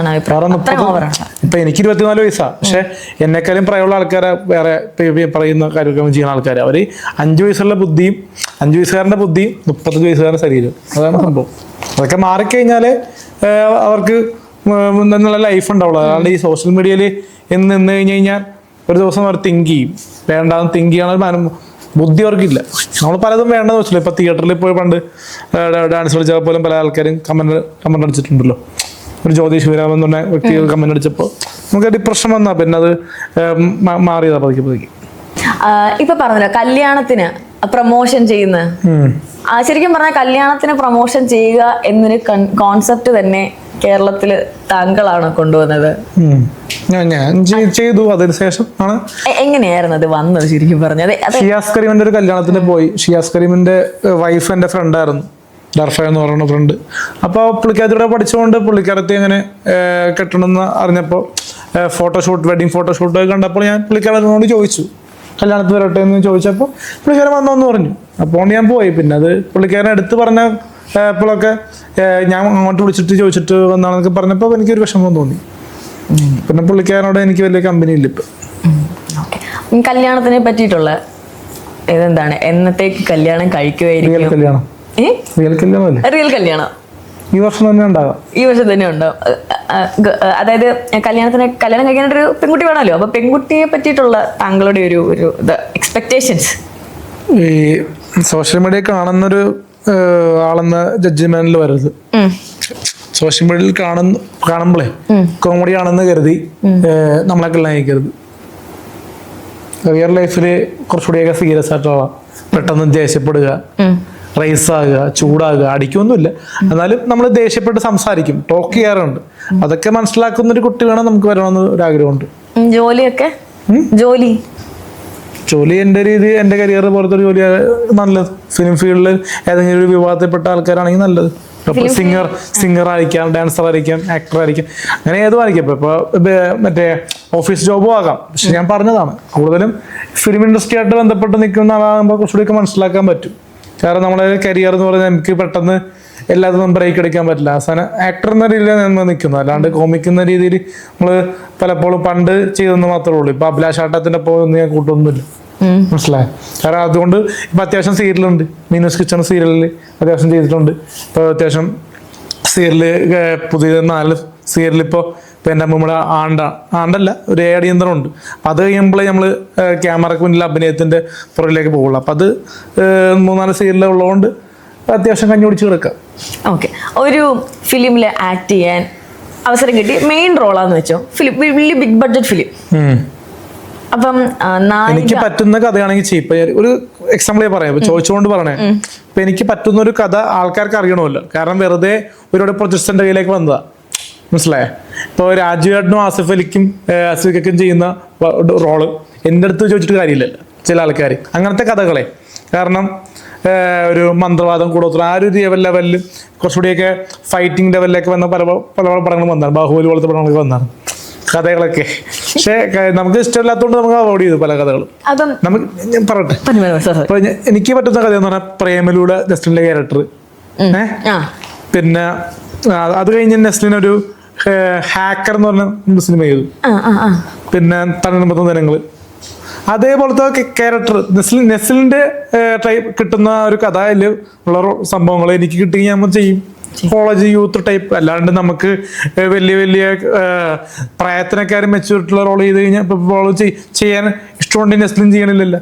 കാരണം ഇപ്പൊ എനിക്ക് 24 വയസ്സാണ്, പക്ഷെ എന്നെക്കാളും പ്രായമുള്ള ആൾക്കാരെ വേറെ പറയുന്ന കാര്യമൊക്കെ ചെയ്യുന്ന ആൾക്കാർ, അവര് 5 വയസ്സുള്ള ബുദ്ധിയും 5 വയസ്സുകാരന്റെ ബുദ്ധിയും 35 വയസ്സുകാരന്റെ ശരീരം, അതാണ് സംഭവം. അതൊക്കെ മാറിക്കഴിഞ്ഞാല് അവർക്ക് നല്ല ലൈഫ് ഉണ്ടാവുള്ളൂ. അല്ലാണ്ട് ഈ സോഷ്യൽ മീഡിയയിൽ നിന്ന് കഴിഞ്ഞ് കഴിഞ്ഞാൽ ഒരു ദിവസം അവർ തിങ്ക് ചെയ്യും, വേണ്ടാന്ന് തിങ്ക് ചെയ്യണ ബുദ്ധി അവർക്കില്ല. നമ്മൾ പലതും വേണ്ടെന്ന് വെച്ചില്ല. ഇപ്പൊ തിയേറ്ററിൽ പോയി പണ്ട് ഡാൻസ് കളിച്ചാൽ പോലും പല ആൾക്കാരും കമന്റ് അടിച്ചിട്ടുണ്ടല്ലോ. ഒരു ജ്യോതിഷ് വിരാമൻ എന്ന് പറഞ്ഞ വ്യക്തി കമന്റ് അടിച്ചപ്പോൾ നമുക്ക് ഡിപ്രഷൻ വന്നാ പിന്നെ അത് മാറിയതാ പതുക്കെ. ഇപ്പൊ പറഞ്ഞല്ലോ കല്യാണത്തിന് പ്രൊമോഷൻ ചെയ്യുന്ന, ശരിക്കും പറഞ്ഞാൽ കല്യാണത്തിന് പ്രൊമോഷൻ ചെയ്യുക എന്നൊരു കോൺസെപ്റ്റ് തന്നെ കേരളത്തില് താങ്കളാണ് കൊണ്ടുവന്നത്. ഞാൻ ചെയ്തു. അതിനുശേഷം ആണ് എങ്ങനെയായിരുന്നു അത് വന്നത് ശരിക്കും പറഞ്ഞത്? ഷിയാസ് കരീമിന്റെ ഒരു കല്യാണത്തിന് പോയി. ഷിയാസ് കരീമിന്റെ വൈഫ് എന്റെ ഫ്രണ്ടായിരുന്നു, ഡർഫ എന്ന് പറയുന്ന ഫ്രണ്ട്. അപ്പോൾ പുള്ളിക്കാരത്തിയുടെ പഠിച്ചുകൊണ്ട് പുള്ളിക്കാരത്തെ അങ്ങനെ കെട്ടണമെന്ന് അറിഞ്ഞപ്പോൾ ഫോട്ടോഷൂട്ട്, വെഡിങ് ഫോട്ടോഷൂട്ട് കണ്ടപ്പോൾ ഞാൻ പുള്ളിക്കാരനോട് ചോദിച്ചു കല്യാണത്തിന് വരട്ടെ എന്ന് ചോദിച്ചപ്പോൾ പുള്ളിക്കാരൻ വന്നോന്ന് പറഞ്ഞു. അപ്പോൾ ഞാൻ പോയി. പിന്നെ അത് പുള്ളിക്കാരൻ എടുത്ത് പറഞ്ഞ ഇപ്പോഴൊക്കെ ഞാൻ അങ്ങോട്ട് വിളിച്ചിട്ട് ചോദിച്ചിട്ട് വന്നാണെന്നൊക്കെ പറഞ്ഞപ്പോൾ എനിക്കൊരു വിഷമം തോന്നി. പിന്നെ പുള്ളിക്കാരനോട് എനിക്ക് വലിയ കമ്പനി ഇല്ല ഇപ്പൊ. കല്യാണത്തിനെ പറ്റിയിട്ടുള്ള ഇതെന്താണ്? എന്നത്തേക്ക് കല്യാണം കഴിക്കുമായിരിക്കും? കല്യാണം റിയൽ കല്യാണം ഈ വർഷം തന്നെ ഉണ്ടാകാം. ഈ വർഷം തന്നെ ഉണ്ടാവും. അതായത് കല്യാണം കഴിക്കാനായിട്ടൊരു പെൺകുട്ടി വേണമല്ലോ. അപ്പൊ പെൺകുട്ടിയെ പറ്റിയിട്ടുള്ള താങ്കളുടെ ഒരു എക്സ്പെക്ടേഷൻസ്? ഈ സോഷ്യൽ മീഡിയ കാണുന്നൊരു ആളെന്ന ജഡ്ജ്മെന്റിൽ വരരുത്. സോഷ്യൽ മീഡിയയിൽ കാണുമ്പോഴേ കോമഡി ആണെന്ന് കരുതി നമ്മളെ കല്യാണം കഴിക്കരുത്. റിയൽ ലൈഫില് കുറച്ചുകൂടിയൊക്കെ സീരിയസ് ആയിട്ടുള്ള, പെട്ടെന്ന് ദേഷ്യപ്പെടുക, റൈസ് ആകുക, ചൂടാകുക, അടിക്കൊന്നുമില്ല, എന്നാലും നമ്മൾ ദേഷ്യപ്പെട്ട് സംസാരിക്കും, ടോക്ക് ചെയ്യാറുണ്ട്. അതൊക്കെ മനസ്സിലാക്കുന്ന ഒരു കുട്ടി വേണം നമുക്ക് വരണമെന്ന് ഒരു ആഗ്രഹമുണ്ട്. ജോലിയൊക്കെ ജോലി എൻ്റെ രീതി, എൻ്റെ കരിയർ പോലത്തെ ഒരു ജോലി നല്ലത്. ഫിലിം ഫീൽഡിൽ ഏതെങ്കിലും ഒരു വിഭാഗത്തിൽപ്പെട്ട ആൾക്കാരാണെങ്കിൽ നല്ലത്. സിംഗർ ആയിരിക്കാം, ഡാൻസർ ആയിരിക്കാം, ആക്ടർ ആയിരിക്കാം, അങ്ങനെ ഏതും ആയിരിക്കും. ഇപ്പൊ മറ്റേ ഓഫീസ് ജോബും ആകാം. പക്ഷെ ഞാൻ പറഞ്ഞതാണ്, കൂടുതലും ഫിലിം ഇൻഡസ്ട്രി ആയിട്ട് ബന്ധപ്പെട്ട് നിൽക്കുന്ന ആളാകുമ്പോൾ കുറച്ചുകൂടിയൊക്കെ മനസ്സിലാക്കാൻ പറ്റും. കാരണം നമ്മളെ കരിയർ എന്ന് പറഞ്ഞാൽ എനിക്ക് പെട്ടെന്ന് എല്ലാത്തിനും ബ്രേക്ക് എടുക്കാൻ പറ്റില്ല. അവസാനം ആക്ടർ എന്ന രീതിയിലാണ് നമ്മൾ നിൽക്കുന്നത്, അല്ലാണ്ട് കോമിക്കുന്ന രീതിയിൽ നമ്മൾ പലപ്പോഴും പണ്ട് ചെയ്തെന്ന് മാത്രമേ ഉള്ളൂ. ഇപ്പൊ അഭിലാഷ് ആട്ടത്തിന്റെ ഒന്നും ഞാൻ കൂട്ടൊന്നുമില്ല. മനസ്സിലായി. കാരണം അതുകൊണ്ട് ഇപ്പൊ അത്യാവശ്യം സീരിയലുണ്ട്. മീനൂസ് കിച്ചൺ സീരിയലിൽ അത്യാവശ്യം ചെയ്തിട്ടുണ്ട്. ഇപ്പൊ അത്യാവശ്യം സീരിയല് പുതിയ 4 സീരിയൽ ഇപ്പോൾ എൻ്റെ നമ്മുടെ ആണ്ടല്ല ഒരു ഏടിയന്ത്രമുണ്ട്. അപ്പം അത് കഴിയുമ്പോഴേ നമ്മൾ ക്യാമറക്ക് മുന്നിൽ അഭിനയത്തിൻ്റെ പുറകിലേക്ക് പോകുള്ളൂ. അപ്പം അത് 3-4 സീരിയൽ ഉള്ളതുകൊണ്ട് അത്യാവശ്യം കഞ്ഞി പിടിച്ച് കിടക്കാം. ഓക്കെ, ഒരു ഫിലിമിൽ ആക്ട് ചെയ്യാൻ അവസരം കിട്ടി, മെയിൻ റോളാന്ന് വെച്ചോ, ഫിലിം വലിയ ബിഗ് ബഡ്ജറ്റ് ഫിലിം. അപ്പം എനിക്ക് പറ്റുന്ന കഥയാണെങ്കിൽ ചെയ്യിപ്പ ഒരു എക്സാമ്പിൾ പറയാം, ചോദിച്ചുകൊണ്ട് പറയണേ. ഇപ്പൊ എനിക്ക് പറ്റുന്ന ഒരു കഥ ആൾക്കാർക്ക് അറിയണമല്ലോ. കാരണം വെറുതെ ഒരുപാട് പ്രൊജക്ട്സിന്റെ കയ്യിലേക്ക് വന്നതാ. മനസ്സിലായേ? ഇപ്പോൾ രാജുവേട്ടനും ആസിഫ് അലിക്കും ആസിഫിക്കും ചെയ്യുന്ന റോള് എൻ്റെ അടുത്ത് ചോദിച്ചിട്ട് കാര്യമില്ലല്ലോ ചില ആൾക്കാർ. അങ്ങനത്തെ കഥകളെ കാരണം ഒരു മന്ത്രവാദം കൂടോത്രം ആ ഒരു ലെവലിൽ കുറച്ചുകൂടിയൊക്കെ ഫൈറ്റിംഗ് ലെവലിലേക്ക് വന്ന പല പടങ്ങളും വന്നതാണ്. ബാഹുബലി പോലത്തെ പടങ്ങളൊക്കെ വന്നതാണ് കഥകളൊക്കെ. പക്ഷെ നമുക്ക് ഇഷ്ടമില്ലാത്തതുകൊണ്ട് നമുക്ക് അവോയ്ഡ് ചെയ്തു പല കഥകളും. നമുക്ക് ഞാൻ പറയട്ടെ, അപ്പൊ എനിക്ക് പറ്റുന്ന കഥ എന്ന് പറഞ്ഞാൽ പ്രേമലൂടെ നെസ്ലിന്റെ ക്യാരക്ടർ. പിന്നെ അത് കഴിഞ്ഞ് നെസ്ലിനൊരു ഹാക്കർ എന്ന് പറഞ്ഞ സിനിമ ചെയ്തു. പിന്നെ തണ്ണീർമത്തൻ ദിനങ്ങൾ അതേപോലത്തെ ക്യാരക്ടർ നെസ്ലിന്റെ ടൈപ്പ് കിട്ടുന്ന ഒരു കഥയിൽ ഉള്ള സംഭവങ്ങൾ എനിക്ക് കിട്ടുകയും നമ്മൾ ചെയ്യും. College youth type. അല്ലാണ്ട് നമുക്ക് വലിയ വലിയ പ്രായത്തിനൊക്കെ മെച്ചൂരിറ്റിയുള്ള റോൾ ചെയ്ത് കഴിഞ്ഞാൽ ഇപ്പൊ ചെയ്യാൻ ഇഷ്ടമുണ്ട് നെസ്ലിൻ ചെയ്യണില്ലല്ലോ.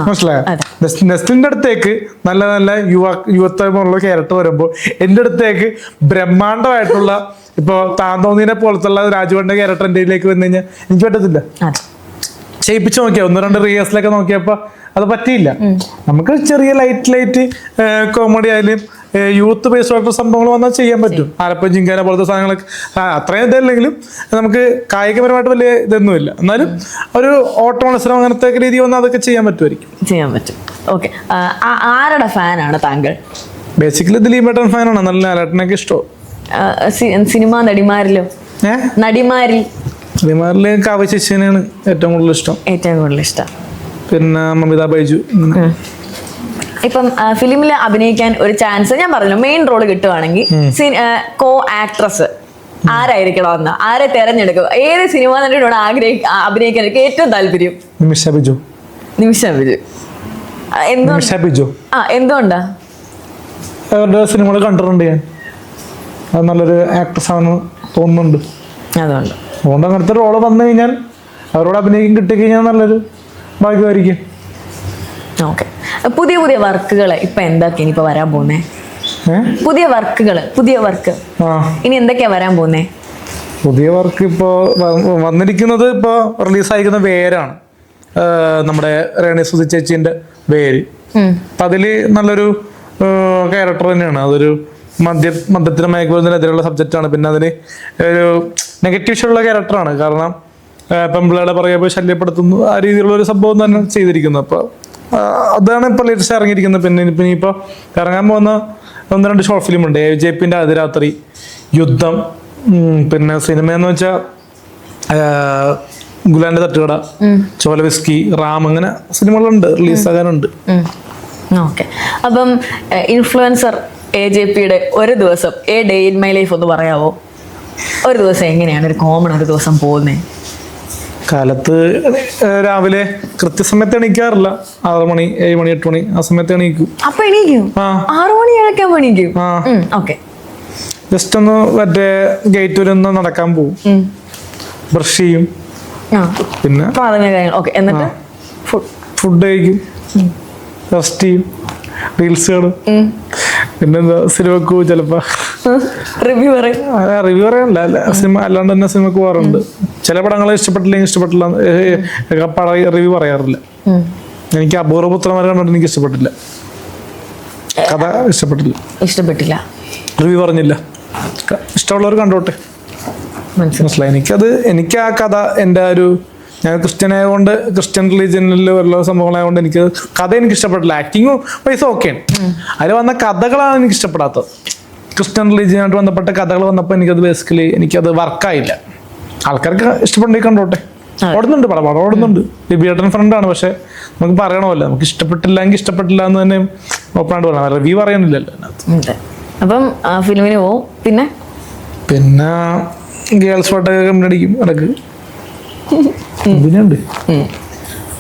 മനസ്സിലായോ? നെസ്ലിന്റെ അടുത്തേക്ക് നല്ല നല്ല യുവത്വമുള്ള ക്യാരക്ടർ വരുമ്പോൾ എൻ്റെ അടുത്തേക്ക് ബ്രഹ്മാണ്ഡമായിട്ടുള്ള ഇപ്പൊ താന്തോന്നിനെ പോലത്തുള്ള രാജുവേട്ടന്റെ ക്യാരക്ടർ എൻ്റെ ഇതിലേക്ക് വന്നു കഴിഞ്ഞാൽ എനിക്ക് പറ്റത്തില്ല. ചെയ്യിപ്പിച്ച് നോക്കിയാ 1-2 റിഹേഴ്സലൊക്കെ നോക്കിയപ്പോ അത് പറ്റിയില്ല. നമുക്ക് ചെറിയ ലൈറ്റ് കോമഡി ആയാലും യൂത്ത് ബേസ്ഡ് ആയിട്ടുള്ള സംഭവങ്ങൾ വന്നാൽ ചെയ്യാൻ പറ്റും. ആലപ്പുഴ ജിങ്കാന പോലത്തെ സാധനങ്ങളൊക്കെ അത്രയും ഇതല്ലെങ്കിലും നമുക്ക് കായികപരമായിട്ട് വലിയ ഇതൊന്നുമില്ല. എന്നാലും ഒരു ഓട്ട മത്സരം അങ്ങനത്തെ രീതി വന്നാൽ അതൊക്കെ ചെയ്യാൻ പറ്റും. ഓക്കെ, ആരുടെ ഫാനാണ് താങ്കൾ? ബേസിക്കലി ദിലീപേട്ടൻ ഫാനാണ്. നല്ല ലാലേട്ടനൊക്കെ ഇഷ്ടം. സിനിമ നടിമാരിലോ? നടിമാരിൽ കാവ്യ ചേച്ചിനെയാണ് ഏറ്റവും കൂടുതൽ ഇഷ്ടം. പിന്നെ മമിത ബൈജു. ഇപ്പം ഫിലിമിൽ അഭിനയിക്കാൻ ഒരു ചാൻസ്, ഞാൻ പറഞ്ഞു മെയിൻ റോള് കിട്ടുവാണെങ്കിൽ കോ ആക്ട്രസ് ആരായിരിക്കണമെന്ന്, ആരെ തെരഞ്ഞെടുക്കും? ഏത് സിനിമ നടിയോട് അഭിനയിക്കാൻ ഏറ്റവും താല്പര്യം? നിമിഷ ബിജു. എന്തുകൊണ്ടാ? അവരുടെ സിനിമകൾ കണ്ടിട്ടുണ്ട് ഞാൻ. അത് നല്ലൊരു ആക്ട്രസ് ആണെന്ന് തോന്നുന്നുണ്ട്. അതുകൊണ്ട് അങ്ങനത്തെ റോള് വന്നു കഴിഞ്ഞാൽ അവരോട് അഭിനയിക്കാൻ കിട്ടിക്കഴിഞ്ഞാൽ നല്ലൊരു ഭാഗ്യമായിരിക്കും. ഓക്കെ, പുതിയ വർക്കുകൾ ഇപ്പൊ എന്തൊക്കെ ഇനിയിപ്പോ വരാൻ പോകുന്നേ? പുതിയ വർക്ക് ഇനി എന്തൊക്കെയാ വരാൻ പോകുന്നേ? പുതിയ വർക്ക് ഇപ്പോ വന്നിരിക്കുന്നത് ഇപ്പൊ റിലീസായിരിക്കുന്ന വേരാണ്. നമ്മുടെ റേണി സുധി ചേച്ചിന്റെ വേര്. അപ്പൊ അതില് നല്ലൊരു ക്യാരക്ടർ തന്നെയാണ്. അതൊരു മദ്യത്തിന് മയക്കുമരുന്നിനെതിരെയുള്ള സബ്ജക്റ്റാണ്. പിന്നെ അതിന് ഒരു നെഗറ്റീവ് ഷോയുള്ള ക്യാരക്ടറാണ്. കാരണം പെൺപിള്ളേരെ പറയുമ്പോൾ ശല്യപ്പെടുത്തുന്നു ആ രീതിയിലുള്ള ഒരു സംഭവം തന്നെ ചെയ്തിരിക്കുന്നത്. അപ്പൊ അതാണ് ഇപ്പൊ ലേറ്റസ്റ്റ് ഇറങ്ങിയിരിക്കുന്നത്. പിന്നെ ഇനിയിപ്പോ ഇറങ്ങാൻ പോകുന്ന 1-2 ഷോർട്ട് ഫിലിം ഉണ്ട്. AJPന്റെ അതിരാത്രി, യുദ്ധം, പിന്നെ സിനിമ എന്ന് വെച്ചാൽ ഗുലാന്റെ തട്ടുകട, ചോല വിസ്കി, റാം, അങ്ങനെ സിനിമകളുണ്ട് റിലീസാകാനുണ്ട്. ഓക്കെ, അപ്പം ഇൻഫ്ലുവൻസർ AJPയുടെ ഒരു ദിവസം ഡേ ഇൻ മൈ ലൈഫ് ഒന്ന് പറയാവോ? ഒരു ദിവസം എങ്ങനെയാണ് ഒരു കോമൺ ഒരു ദിവസം പോകുന്നത്? കാലത്ത് രാവിലെ കൃത്യസമയത്ത് എണീക്കാറില്ല. 6 മണി 7 മണി 8 മണി ആ സമയത്ത് എണീക്കും. അപ്പൊ എണീക്കും? 6 മണി എണീക്കാൻ എണീക്കും. ഓക്കെ, ജസ്റ്റ് ഒന്ന് മറ്റേ ഗേറ്റ് വരെ ഒന്ന് നടക്കാൻ പോകും, ബ്രഷ് ചെയ്യും, പിന്നെ എന്നിട്ട് ഫുഡ് കഴിക്കും, റെസ്റ്റ് ചെയ്യും, റീൽസ് കാണും, പിന്നെന്താ സിനിമക്ക് പോകും. ചിലപ്പോ റിവ്യൂ പറയാനില്ല, സിനിമ അല്ലാണ്ട് തന്നെ സിനിമക്ക് പോകാറുണ്ട്. ചില പടങ്ങൾ ഇഷ്ടപ്പെട്ടില്ല റിവ്യൂ പറയാറില്ല. എനിക്ക് അപൂർവപുത്രന്മാരെ കണ്ടിട്ട് എനിക്ക് ഇഷ്ടപ്പെട്ടില്ല, കഥ ഇഷ്ടപ്പെട്ടില്ല, റിവ്യൂ പറഞ്ഞില്ല. ഇഷ്ടമുള്ളവർ കണ്ടോട്ടെ, മനസ്സിലായി. എനിക്ക് ആ കഥ എൻ്റെ ഞാൻ ക്രിസ്ത്യൻ ആയതുകൊണ്ട് ക്രിസ്ത്യൻ റിലീജിയനിൽ ഉള്ള സംഭവങ്ങളായതുകൊണ്ട് എനിക്ക് ഇഷ്ടപ്പെട്ടില്ല. ആക്ടിങ് വൈസ് ഓക്കെയാണ്. അതിൽ വന്ന കഥകളാണ് എനിക്ക് ഇഷ്ടപ്പെടാത്തത്. ക്രിസ്ത്യൻ റിലീജിയനായിട്ട് ബന്ധപ്പെട്ട കഥകൾ വന്നപ്പോൾ എനിക്കത് വർക്കായില്ല. ആൾക്കാർക്ക് ഇഷ്ടപ്പെട്ടെങ്കിൽ കണ്ടോട്ടെ. ഓടുന്നുണ്ട്, പടം ഓടുന്നുണ്ട്. ലിബിയേട്ടൻ ഫ്രണ്ടാണ്. പക്ഷെ നമുക്ക് പറയണമല്ലോ, നമുക്ക് ഇഷ്ടപ്പെട്ടില്ല എന്ന് തന്നെ ഓപ്പണായിട്ട് പറയാം. റിവ്യൂ പറയാനില്ലല്ലോ അതിനകത്ത്. അപ്പം ഫിലിമിന് പോവും. പിന്നെ ഗേൾസ് പാട്ടൊക്കെ കണ്ടടിക്കും ഇടക്ക്. ഇതിനുണ്ട്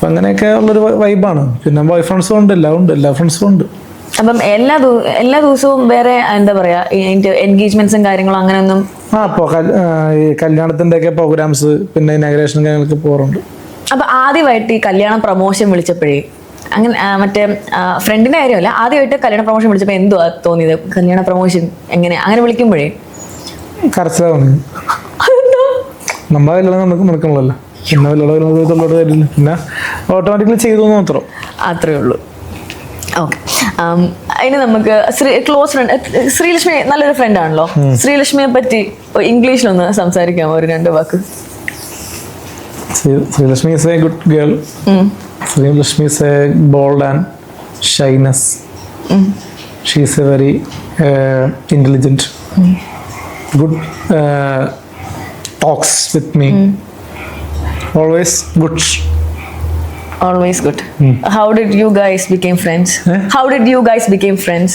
അപ്പൊ അങ്ങനെയൊക്കെ ഉള്ളൊരു വൈബാണ്. പിന്നെ ബോയ് ഫ്രണ്ട്സും ഉണ്ട്, എല്ലാം ഉണ്ട്, എല്ലാ ഫ്രണ്ട്സും ഉണ്ട്. അപ്പം എല്ലാ ദിവസവും വേറെ എന്താ പറയാ എൻഗേജ്മെന്റ്സും കാര്യങ്ങളും അങ്ങനെയൊന്നും? അപ്പോൾ ഈ കല്യാണത്തിന്റെ ഒക്കെ പ്രോഗ്രാംസ് പിന്നെ ഇനാഗ്രേഷൻ കാര്യങ്ങളൊക്കെ പോകാറുണ്ട്. അപ്പൊ ആദ്യമായിട്ട് ഈ കല്യാണ പ്രൊമോഷൻ വിളിച്ചപ്പോഴേ അങ്ങനെ മറ്റേ ഫ്രണ്ടിന്റെ കാര്യമല്ല, ആദ്യമായിട്ട് കല്യാണ പ്രൊമോഷൻ വിളിച്ചപ്പോൾ എന്തുവാ തോന്നിയത്? കല്യാണ പ്രൊമോഷൻ എങ്ങനെ അങ്ങനെ വിളിക്കുമ്പോഴേ കരച്ചിലാണ്. നമ്മളെ കല്യാണം നടക്കണല്ലോ, പിന്നെ വല്ലോട് കാര്യമില്ല, പിന്നെ ഓട്ടോമാറ്റിക്കലി ചെയ്തു മാത്രം, അത്രേ ഉള്ളൂ. ഓക്കെ. അതിന് നമുക്ക് ക്ലോസ് ഫ്രണ്ട് ശ്രീലക്ഷ്മി നല്ലൊരു ഫ്രണ്ട് ആണല്ലോ. ശ്രീലക്ഷ്മിയെ പറ്റി ഇംഗ്ലീഷിലൊന്ന് സംസാരിക്കാമോ ഒരു 2 വാക്ക്? Sreelakshmi is a good girl. Srilakshmi is a bold and shyness. She is a very intelligent. Good talks with me. Always good. Always good. How did you guys became friends? How did you guys became friends?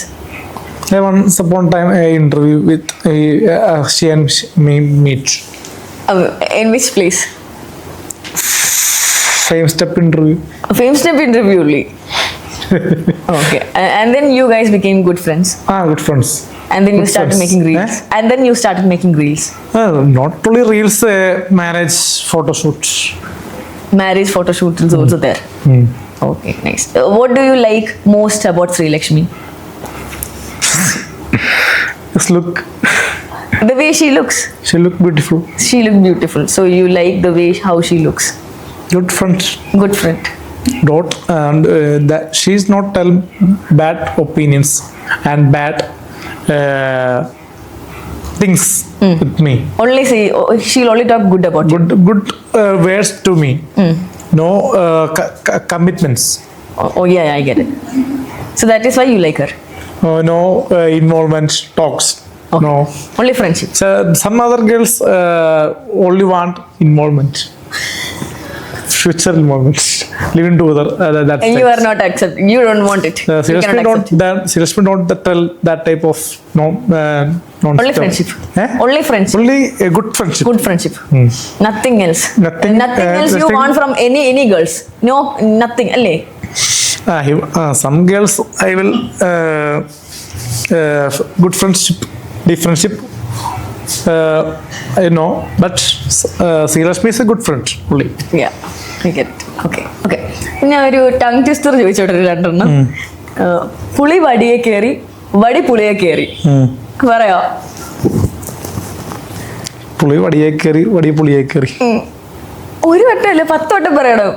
Once upon a time, I interview with she and me meet. In which place? Same step interview. Fame step interview only. Okay. And then you guys became good friends. Good friends. And then you Good started friends. making reels. And then you started making reels. Not only reels, marriage photo shoots. Marriage photo shoot is also there. Okay, nice. What do you like most about Sri Lakshmi? Just look. The way she looks. She look beautiful. She look beautiful. So you like the way how she looks. Good friend. Good friend. And that she's not tell bad opinions and bad things with me. Only say she'll only talk good about you. Good words to me. No commitments. Oh yeah, I get it. So that is why you like her. No involvement talks. Okay. No. Only friendship. So some other girls only want involvement. Future involvement. Living together. That's And you are not accepting. You don't want it. You seriously cannot accept it. seriously don't tell that type of Only friendship. Only friendship. Only a good friendship. Good friendship. Nothing else. Nothing, else you nothing- want from any girls. No, nothing. Alle. Some girls I will good friendship, deep friendship. I know, but Srilakshmi is a good friend only. Yeah, I get it. Okay, okay. ഞാൻ ഒരു tongue twister ചോദിച്ചോട്ടെ 2 പുളി വടിയെ കയറി വടി പുളിയെ കയറി പറയാ? പുളി വടിയെ കയറി വടി പുളിയെ കയറി. ഒരു വട്ടമല്ല 10 വട്ടം പറയണം.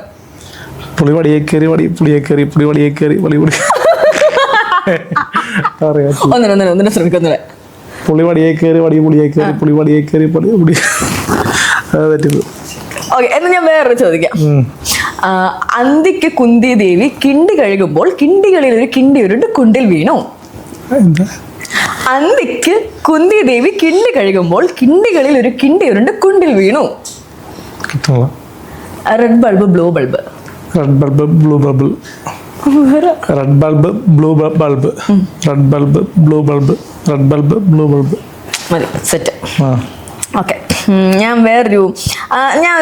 പുളി വടിയെ കയറി വടി പുളിയെ കയറി പുളി വടിയെ കയറി വടി പുളി. ഒന്നിനെ ശ്രമിക്കുന്നില്ല. പുളി വടിയെ കയറി വടി പുളിയെ കയറി പുളി വടിയെ കയറി പുളി പുളി. തെറ്റിയത്. ഓക്കെ, എന്നാ ഞാൻ വേറൊരു ചോദിക്കാം. അന്തിക്ക് കുന്തി ദേവി കിണ്ടി കഴുകുമ്പോൾ കിണ്ടികളിൽ ഒരു കിണ്ടി ഉരുണ്ട് കുണ്ടിൽ വീണു. എന്താ? അന്തിക്ക് കുന്തി ദേവി കിണ്ടി കഴുകുമ്പോൾ കിണ്ടികളിൽ ഒരു കിണ്ടി ഉരുണ്ട് കുണ്ടിൽ വീണു. കിട്ടുന്നില്ല. Red bulb blue bulb. Red bulb blue bulb. Red bulb blue bulb. Red bulb blue bulb. Red bulb blue bulb. മതി, സെറ്റ്. ആ. ഓക്കെ, ഞാൻ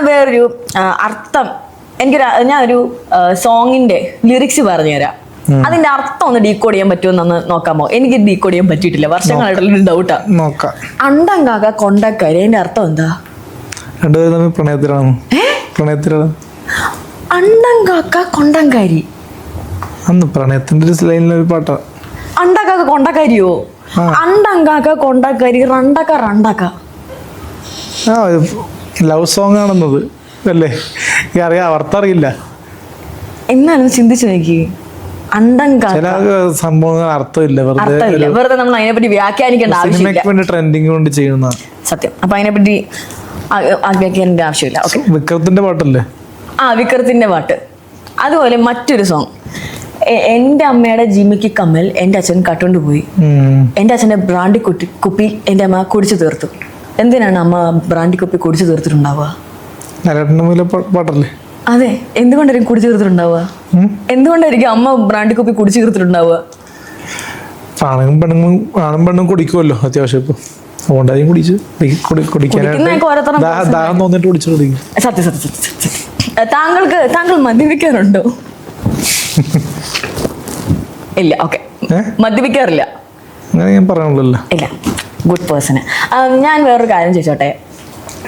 വേറൊരു അർത്ഥം ഞാനൊരു സോങ്ങിന്റെ ലിറിക്സ് പറഞ്ഞുതരാം. അതിന്റെ അർത്ഥം ഒന്ന് ഡീകോഡ് ചെയ്യാൻ പറ്റുമെന്നൊന്ന് നോക്കാമോ? എനിക്ക് ഡീകോഡ് ചെയ്യാൻ പറ്റിയിട്ടില്ല, വർഷങ്ങളായിട്ടുള്ള ഡൗട്ടാ. നോക്കാം. അണ്ടങ്കാക്ക കൊണ്ടക്കാരി, അതിന്റെ അർത്ഥം എന്താ? രണ്ടുപേരും തമ്മിൽ പ്രണയത്തിലാണ്. പ്രണയത്തിലാണ്. അണ്ടങ്കാക്ക കൊണ്ടങ്കാരി. അന്ന് പ്രണയത്തിന്റെ ഒരു ലൈനിലൊരു പാട്ടാ. അണ്ടക്കാക്ക കൊണ്ടക്കാരിയോ? അണ്ടങ്കാക്ക കൊണ്ടക്കാരി റണ്ടക്ക റണ്ടക്ക. ലവ് സോങ് ആണെന്നത് അല്ലേ? അറിയാം, അർത്ഥം അറിയില്ല. എന്നാലും ചിന്തിച്ചു നോക്കി. ചില സംഭവങ്ങൾ അർത്ഥമില്ല, വെറുതെ നമ്മൾ അതിനെപ്പറ്റി വ്യാഖ്യാനിക്കേണ്ട ആവശ്യമില്ല. സിനിമയ്ക്ക് വേണ്ടി ട്രെൻഡിങ് കൊണ്ട് ചെയ്യുന്ന സത്യം. അപ്പൊ അതിനെപ്പറ്റി വ്യാഖ്യാനിക്കേണ്ട ആവശ്യമില്ല. ഓക്കെ, വിക്രത്തിന്റെ പാട്ടല്ലേ? വിക്രത്തിന്റെ പാട്ട്. അതുപോലെ മറ്റൊരു സോങ്, എൻ്റെ അമ്മയുടെ ജിമിക്ക് കമ്മൽ എൻ്റെ അച്ഛൻ കട്ടുകൊണ്ട് പോയി. എൻ്റെ അച്ഛൻ്റെ ബ്രാൻഡി കുപ്പി എൻ്റെ അമ്മ കുടിച്ചു തീർത്തു. എന്തിനാണ് അമ്മ ബ്രാൻഡി കുപ്പി കുടിച്ചു തീർത്തിട്ടുണ്ടാവുക? പാട്ടല്ലേ? അതെ, എന്തുകൊണ്ടായിരിക്കും കുടിച്ചു തീർത്തിട്ടുണ്ടാവുക? എന്തുകൊണ്ടായിരിക്കും അമ്മ ബ്രാൻഡി കുപ്പി കുടിച്ചു തീർത്തിട്ടുണ്ടാവുക? ആണും പെണ്ണും കുടിക്കുമല്ലോ അത്യാവശ്യം. ഇപ്പൊ അതുകൊണ്ടായിരിക്കും കുടിച്ചു കുടിക്കാനായിട്ട് ദാഹം തോന്നിട്ട് കുടിച്ചു കുടിക്കും. സത്യം സത്യം സത്യം. താങ്കൾ മദ്യപിക്കാറുണ്ടോ? ഇല്ല. ഓക്കെ, മദ്യപിക്കാറില്ല. അങ്ങനെ ഞാൻ പറയാനുള്ളല്ലോ. ഇല്ല, ഗുഡ് പേഴ്സൺ. ഞാൻ വേറൊരു കാര്യം ചോദിച്ചോട്ടെ.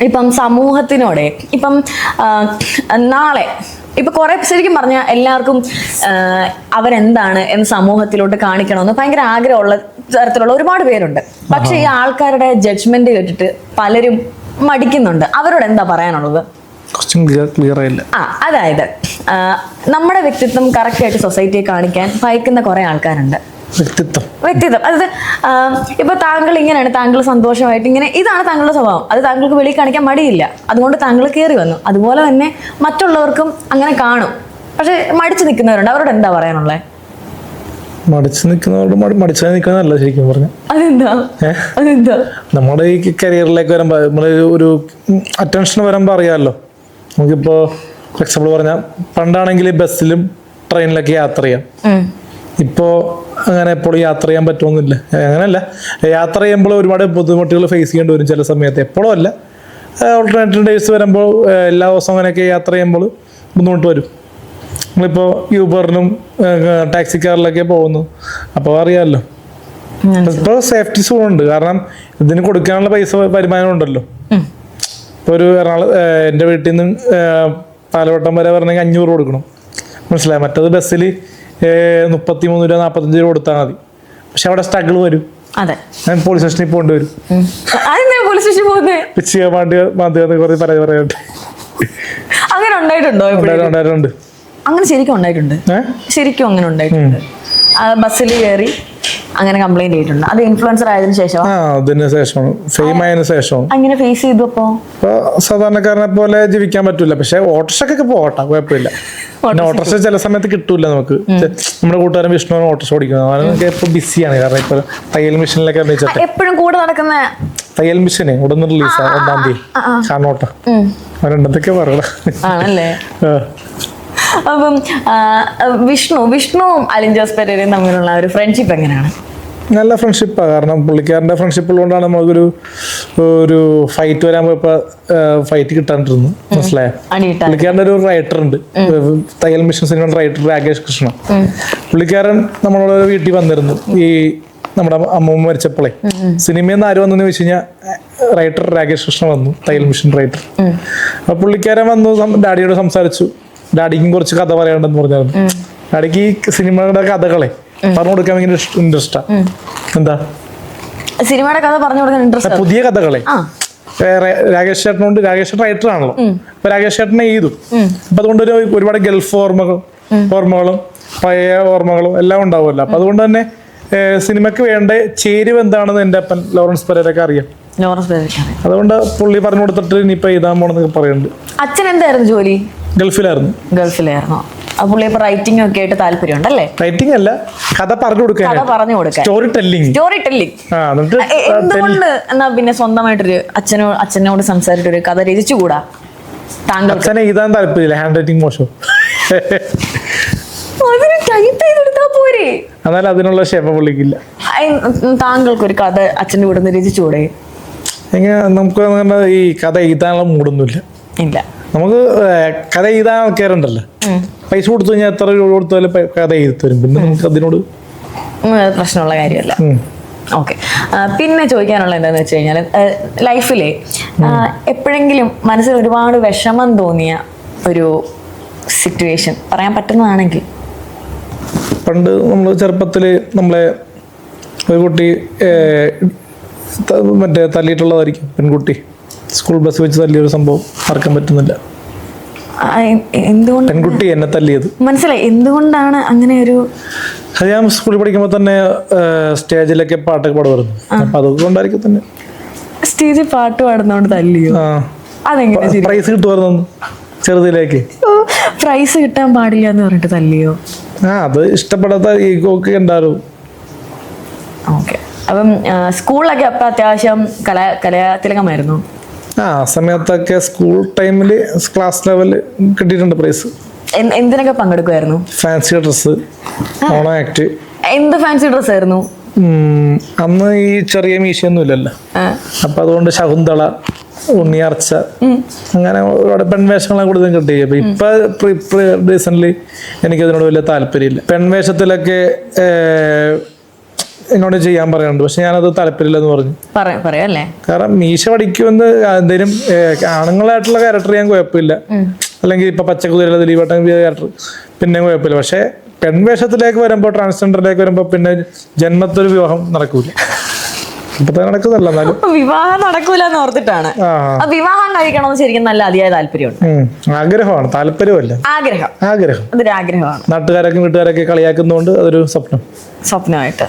ഇപ്പം സമൂഹത്തിനോടെ ഇപ്പം നാളെ ഇപ്പൊ കുറെ ശരിക്കും പറഞ്ഞാൽ എല്ലാവർക്കും അവരെന്താണ് എന്ന് സമൂഹത്തിലോട്ട് കാണിക്കണമെന്ന് ഭയങ്കര ആഗ്രഹമുള്ള തരത്തിലുള്ള ഒരുപാട് പേരുണ്ട്. പക്ഷെ ഈ ആൾക്കാരുടെ ജഡ്ജ്മെന്റ് കേട്ടിട്ട് പലരും മടിക്കുന്നുണ്ട്. അവരോട് എന്താ പറയാനുള്ളത്? ക്ലിയർ ആയില്ല. അതായത് നമ്മുടെ വ്യക്തിത്വം കറക്റ്റ് ആയിട്ട് സൊസൈറ്റിയെ കാണിക്കാൻ ഭയക്കുന്ന കുറെ ആൾക്കാരുണ്ട്. വ്യക്തിത്വം അതായത് ഇപ്പൊ താങ്കൾ ഇങ്ങനെയാണ്, താങ്കൾ സന്തോഷമായിട്ട് ഇങ്ങനെ, ഇതാണ് താങ്കളുടെ സ്വഭാവം, അത് താങ്കൾക്ക് വെളിയിൽ കാണിക്കാൻ മടിയില്ല, അതുകൊണ്ട് താങ്കൾ കയറി വന്നു. അതുപോലെ തന്നെ മറ്റുള്ളവർക്കും അങ്ങനെ കാണും. പക്ഷെ മടിച്ചു നിൽക്കുന്നവരുണ്ട്. അവരോട് എന്താ പറയാനുള്ളത്? മടിച്ചു നിൽക്കുന്നതല്ല ശരിക്കും പറഞ്ഞ. അതെന്താ നമ്മുടെ ഈ കരിയറിലേക്ക് വരുമ്പോ നമ്മള് ഒരു അറ്റൻഷൻ വരുമ്പോ അറിയാമല്ലോ. നമുക്കിപ്പോ എക്സാമ്പിൾ പറഞ്ഞാൽ പണ്ടാണെങ്കിൽ ബസ്സിലും ട്രെയിനിലൊക്കെ യാത്ര ചെയ്യാം. ഇപ്പോ അങ്ങനെ എപ്പോഴും യാത്ര ചെയ്യാൻ പറ്റുമെന്നില്ല. അങ്ങനെയല്ല, യാത്ര ചെയ്യുമ്പോൾ ഒരുപാട് ബുദ്ധിമുട്ടുകൾ ഫേസ് ചെയ്യേണ്ടി വരും ചില സമയത്ത്. എപ്പോഴും അല്ല, ഓൾട്ടർനേറ്റീവ് ഡേയ്സ് വരുമ്പോൾ എല്ലാ ദിവസവും അങ്ങനെയൊക്കെ യാത്ര ചെയ്യുമ്പോൾ ബുദ്ധിമുട്ട് വരും. നമ്മളിപ്പോൾ യൂബറിനും ടാക്സി കാറിലൊക്കെ പോകുന്നു, അപ്പോൾ അറിയാമല്ലോ. ഇപ്പോൾ സേഫ്റ്റി സോൺ ഉണ്ട്, കാരണം ഇതിന് കൊടുക്കാനുള്ള പൈസ വരുമാനം ഉണ്ടല്ലോ. ഇപ്പോൾ ഒരു എൻ്റെ വീട്ടിൽ നിന്ന് പാലവട്ടം വരെ പറഞ്ഞെങ്കിൽ 500 കൊടുക്കണം, മനസ്സിലായി. മറ്റത് ബസ്സിൽ 33 രൂപ 45 രൂപ കൊടുത്താൽ മതി. പക്ഷെ അവിടെ സ്ട്രഗിൾ വരും. ഞാൻ പോലീസ് സ്റ്റേഷനിൽ പോകേണ്ടി വരും. അങ്ങനെ ഉണ്ടായിട്ടുണ്ട്. അങ്ങനെ ശരിക്കും ഉണ്ടായിട്ടുണ്ട്. ബസ്സിൽ കയറി അങ്ങനെ കംപ്ലൈന്റ് ചെയ്തിട്ടുണ്ട്. അത് ഇൻഫ്ലുവൻസർ ആയതിനു ശേഷം അങ്ങനെ ഫേസ് ചെയ്തു. അപ്പൊ സാധാരണക്കാരനെ പോലെ ജീവിക്കാൻ പറ്റൂല. പക്ഷെ ഓട്ടോറിക്ഷക്കൊക്കെ പോകട്ടെ, കുഴപ്പമില്ല. പിന്നെ ഓട്ടോറിക്ഷ ചില സമയത്ത് കിട്ടൂല നമുക്ക്. നമ്മുടെ കൂട്ടുകാരൻ വിഷ്ണു ഓട്ടോറിക്ഷ ഓടിക്കുന്നത്, അവനൊക്കെ ഇപ്പൊ ബിസിയാണ്. കാരണം ഇപ്പൊ തയ്യൽ മെഷീനിലൊക്കെ എപ്പോഴും കൂടെ നടക്കുന്ന തയ്യൽ മെഷീനെ ഉടനെ റിലീസാ 1-ാം തീയതി കാണോട്ട. അവരെന്തൊക്കെ പറയണേ. അപ്പം വിഷ്ണുവും അലിൻ ജോസ് പെരേരയും തമ്മിലുള്ള ഒരു ഫ്രണ്ട്ഷിപ്പ് എങ്ങനെയാണ്? നല്ല ഫ്രണ്ട്ഷിപ്പാണ്. കാരണം പുള്ളിക്കാരൻ്റെ ഫ്രണ്ട്ഷിപ്പ് ഉള്ളതുകൊണ്ടാണ് നമുക്കൊരു ഫൈറ്റ് വരാൻ പോയപ്പോൾ ഫൈറ്റ് കിട്ടാണ്ടിരുന്നു, മനസ്സിലായോ. പുള്ളിക്കാരൻ്റെ ഒരു റൈറ്റർ ഉണ്ട്, തയ്യൽ mission cinema writer Rakesh Krishna. പുള്ളിക്കാരൻ നമ്മളോട് വീട്ടിൽ വന്നിരുന്നു. ഈ നമ്മുടെ അമ്മൂമ്മ മരിച്ചപ്പോളേ സിനിമയിൽ നിന്ന് ആര് വന്നു ചോദിച്ചു കഴിഞ്ഞാൽ റൈറ്റർ രാകേഷ് കൃഷ്ണ വന്നു, തയ്യൽ മിഷൻ റൈറ്റർ. അപ്പൊ പുള്ളിക്കാരൻ വന്നു, ഡാഡിയോട് സംസാരിച്ചു. ഡാഡിക്കും കുറച്ച് കഥ പറയാണ്ടെന്ന് പറഞ്ഞായിരുന്നു. ഡാഡിക്ക് ഈ സിനിമയുടെ കഥകളെ പറഞ്ഞു കൊടുക്കാൻ ഭയങ്കര ഇൻട്രസ്റ്റാ. എന്താ സിനിമയുടെ കഥ പറഞ്ഞു കൊടുക്കാൻ ഇൻട്രസ്റ്റ്? പുതിയ കഥകളെ രാകേഷ് ചേട്ടനുണ്ട്. രാകേഷ് ചേട്ടൻ റൈറ്റർ ആണല്ലോ. അപ്പൊ രാകേഷ് ചേട്ടനെ എഴുതും. അപ്പൊ അതുകൊണ്ട് ഒരുപാട് ഗൾഫ് ഓർമ്മകളും പഴയ ഓർമ്മകളും എല്ലാം ഉണ്ടാവുമല്ലോ. അപ്പൊ അതുകൊണ്ട് തന്നെ സിനിമക്ക് വേണ്ട ചേരുവ എന്താണെന്ന് എൻ്റെ അപ്പൻ ലോറൻസ് പെരേരൊക്കെ അറിയാം. അതുകൊണ്ട് പുള്ളി പറഞ്ഞു കൊടുത്തിട്ട് ഇനിയിപ്പോ എഴുതാൻ പോണെന്നൊക്കെ പറയുന്നുണ്ട്. അച്ഛൻ എന്തായിരുന്നു ജോലി? ഗൾഫിലായിരുന്നു. പുള്ളി ഇപ്പൊ റൈറ്റിംഗ് ഒക്കെ ആയിട്ട് താല്പര്യം ഉണ്ടല്ലേ? റൈറ്റിംഗ് അല്ല, കഥ പറഞ്ഞു കൊടുക്കാൻ, സ്റ്റോറി ടെല്ലിംഗ്. എന്തുകൊണ്ട് എന്നാ പിന്നെ സ്വന്തമായിട്ടൊരു അച്ഛനോട് സംസാരിച്ചിട്ടൊരു കഥ രചിച്ചുകൂടാ? അച്ഛനെ എഴുതാൻ താല്പര്യമില്ല, ഹാൻഡ് റൈറ്റിംഗ് മോശം. എന്നാൽ അതിനുള്ള ക്ഷമ പുള്ളിക്കില്ല. താങ്കൾക്കൊരു കഥ അച്ഛൻ്റെ കൂടെ നിന്ന് രചിച്ചുകൂടെ? എങ്ങനെ നമുക്ക് ഈ കഥ എഴുതാനുള്ള മൂടൊന്നുമില്ല. നമുക്ക് കഥ എഴുതാൻ ആൾക്കാരുണ്ടല്ലോ, പൈസ കൊടുത്തു കഴിഞ്ഞാൽ എത്ര രൂപ കൊടുത്താലും കഥ എഴുതി തരും. പിന്നെ നമുക്ക് അതിനോട് പ്രശ്നമുള്ള കാര്യമല്ല. ഓക്കെ, പിന്നെ ചോദിക്കാനുള്ള എന്താന്ന് വെച്ച് കഴിഞ്ഞാൽ ലൈഫിലെ എപ്പോഴെങ്കിലും മനസ്സിൽ ഒരുപാട് വിഷമം തോന്നിയ ഒരു സിറ്റുവേഷൻ പറയാൻ പറ്റുന്നതാണെങ്കിൽ? പണ്ട് നമ്മൾ ചെറുപ്പത്തില് നമ്മളെ ഒരു കുട്ടി മറ്റേ തല്ലിയിട്ടുള്ളതായിരിക്കും, പെൺകുട്ടി സ്കൂൾ ബസ് വെച്ച് തല്ലിയൊരു സംഭവം മറക്കാൻ പറ്റുന്നില്ല. എന്തുകൊണ്ട് പെൺകുട്ടി എന്നെ തല്ലിയത് മനസ്സിലായി. എന്തുകൊണ്ടാണ് അങ്ങനെ ഒരു? അത് ഞാൻ സ്കൂളിൽ പഠിക്കുമ്പോൾ തന്നെ സ്റ്റേജിലൊക്കെ പാട്ടൊക്കെ പാടുമായിരുന്നു. അപ്പൊ അതുകൊണ്ടായിരിക്കും തന്നെ. സ്റ്റേജിൽ പാട്ട് പാടുന്നോണ്ട് തല്ലിയോ? അതെങ്ങനെ പ്രൈസ് കിട്ടുമായിരുന്നു ചെറുതിലേക്ക്? പ്രൈസ് കിട്ടാൻ പാടില്ല എന്ന് പറഞ്ഞിട്ട് തല്ലിയോ? അത് ഇഷ്ടപ്പെടാത്ത ഈഗോക്കെ ഉണ്ടാവും. ഓക്കെ, അപ്പം സ്കൂളിലൊക്കെ അപ്പൊ അത്യാവശ്യം കലാതിലകമായിരുന്നു. ആ സമയത്തൊക്കെ സ്കൂൾ ടൈമില് ക്ലാസ് ലെവല് കിട്ടിയിട്ടുണ്ട് പ്രൈസ്. എന്തിനൊക്കെ പങ്കെടുക്കുമായിരുന്നു? Fancy dress, Onam act. എന്ത് ഫാൻസി ഡ്രസ് ആയിരുന്നു? അന്ന് ഈ ചെറിയ മീശയൊന്നും ഇല്ലല്ലോ, അപ്പൊ അതുകൊണ്ട് ശകുന്തള ഉണ്ണിയാർച്ച, അങ്ങനെ ഒരുപാട് പെൺവേഷങ്ങളെ കൂടുതൽ കിട്ടി. അപ്പൊ ഇപ്പൊ റീസെന്റ് എനിക്കതിനോട് വലിയ താല്പര്യമില്ല. പെൺവേഷത്തിലൊക്കെ എന്നോട് ചെയ്യാൻ പറയാനുണ്ട്, പക്ഷെ ഞാനത് താല്പര്യമില്ലെന്ന് പറഞ്ഞു. പറയാല്ലേ, കാരണം മീശ പഠിക്കുമെന്ന് എന്തേലും ആണുങ്ങളായിട്ടുള്ള ക്യാരക്ടർ ഞാൻ കുഴപ്പമില്ല, അല്ലെങ്കിൽ ഇപ്പൊ പച്ചക്കുതിര ദിലീപേട്ടൻ ക്യാരക്ടർ പിന്നെ കുഴപ്പമില്ല. പക്ഷെ പെൺവേഷത്തിലേക്ക് വരുമ്പോൾ, ട്രാൻസ്ജെൻഡറിലേക്ക് വരുമ്പോൾ പിന്നെ ജന്മത്തൊരു വിവാഹം നടക്കൂല. ഇപ്പൊ നടക്കുന്നല്ല, എന്നാലും വിവാഹം നടക്കൂല എന്ന് ഓർത്തിട്ടാണ്. വിവാഹം കഴിക്കണമെന്ന് ശരിക്കും നല്ല അതിയായ താല്പര്യമുണ്ട്. ആഗ്രഹമാണ്, താല്പര്യമല്ല, ആഗ്രഹം. അതൊരു ആഗ്രഹമാണ്. നാട്ടുകാരൊക്കെ വീട്ടുകാരൊക്കെ കളിയാക്കുന്നതുകൊണ്ട് അതൊരു സ്വപ്നമായിട്ട്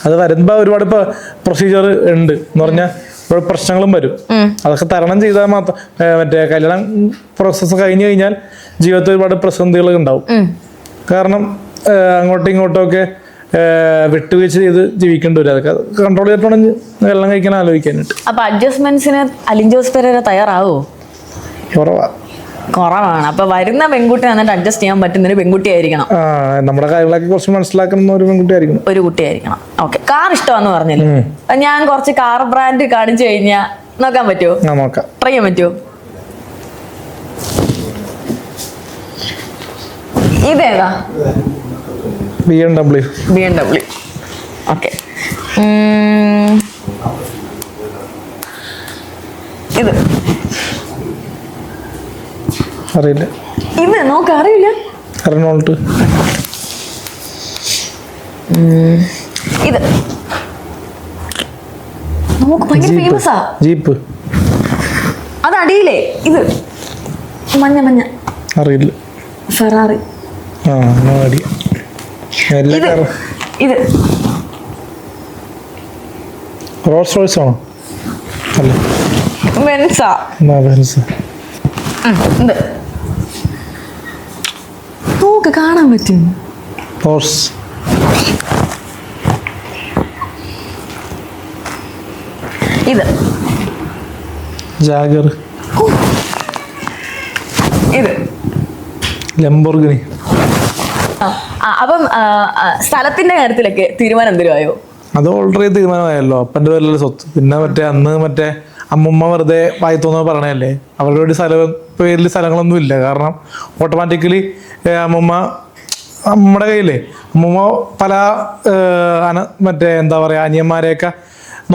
അത് വരുമ്പോ ഒരുപാട് ഇപ്പൊ പ്രൊസീജിയർ ഉണ്ട് എന്ന് പറഞ്ഞാൽ ഒരുപാട് പ്രശ്നങ്ങളും വരും. അതൊക്കെ തരണം ചെയ്താൽ മാത്രം, മറ്റേ കല്യാണം പ്രോസസ്സ് കഴിഞ്ഞു കഴിഞ്ഞാൽ ജീവിതത്തിൽ ഒരുപാട് പ്രതിസന്ധികൾ ഉണ്ടാവും. കാരണം അങ്ങോട്ടും ഇങ്ങോട്ടും ഒക്കെ വിട്ടുവീഴ്ച ചെയ്ത് ജീവിക്കേണ്ടി വരും. അതൊക്കെ കൺട്രോൾ ചെയ്തിട്ടുണ്ടെങ്കിൽ കല്യാണം കഴിക്കാൻ ആലോചിക്കാനായിട്ട്. അപ്പൊ അഡ്ജസ്റ്റ്മെന്റ്സിന് അലിൻ ജോസ് പെരേര തയ്യാറാവോ? കുറവാണ്. അപ്പൊ വരുന്ന പെൺകുട്ടി വന്നിട്ട് അഡ്ജസ്റ്റ് ചെയ്യാൻ പറ്റുന്ന ഒരു പെൺകുട്ടി ആയിരിക്കണം. നമ്മുടെ കാര്യങ്ങളൊക്കെ കുറച്ച് മനസ്സിലാക്കുന്ന ഒരു പെൺകുട്ടി ആയിരിക്കണം, ഒരു കുട്ടിയായിരിക്കണം. ഓക്കെ, കാർ ഇഷ്ടമാന്ന് പറഞ്ഞില്ലേ, ഞാൻ കുറച്ച് കാർ ബ്രാൻഡ് കാണിച്ചു കഴിഞ്ഞാൽ നോക്കാൻ പറ്റുമോ? നോക്കാം, ട്രൈ ചെയ്യാൻ പറ്റുമോ? ഇതേതാ? BMW. ഓക്കെ, ഇത് അറിയില്ല. ഇത് നോക്ക, അറിയില്ല. റെനോൾട്ട്. ഇത് നമുക്ക് ഭയങ്കര ഫേമസാ. ജീപ്പ്. അത് അടിയിലേ, ഇത് മഞ്ഞ അറിയില്ല. ഫെറാറി. ഇത് റോൾസ് റോയ്സ് ആണോ? അല്ല, ബെൻസ. ഇത് നോക്ക്, കാണാൻ പറ്റും. പോർസ്. ഇത് ജാഗർ. ഇത് ലംബോർഗിനി. അപ്പം സ്ഥലത്തിന്റെ കാര്യത്തിലൊക്കെ തീരുമാനം എന്തിനായോ? അത് ഓൾറെഡി തീരുമാനമായല്ലോ, അപ്പൻ്റെ പേരിലുള്ള സ്വത്ത്. പിന്നെ മറ്റേ അമ്മുമ്മ വെറുതെ വായി തോന്നുന്നത് പറയണല്ലേ, അവരുടെ ഒരു പേരിൽ സ്ഥലങ്ങളൊന്നും ഇല്ല. കാരണം ഓട്ടോമാറ്റിക്കലി അമ്മൂമ്മയുടെ കയ്യിലേ അമ്മുമ്മ പല എന്താ പറയാ അനിയന്മാരെയൊക്കെ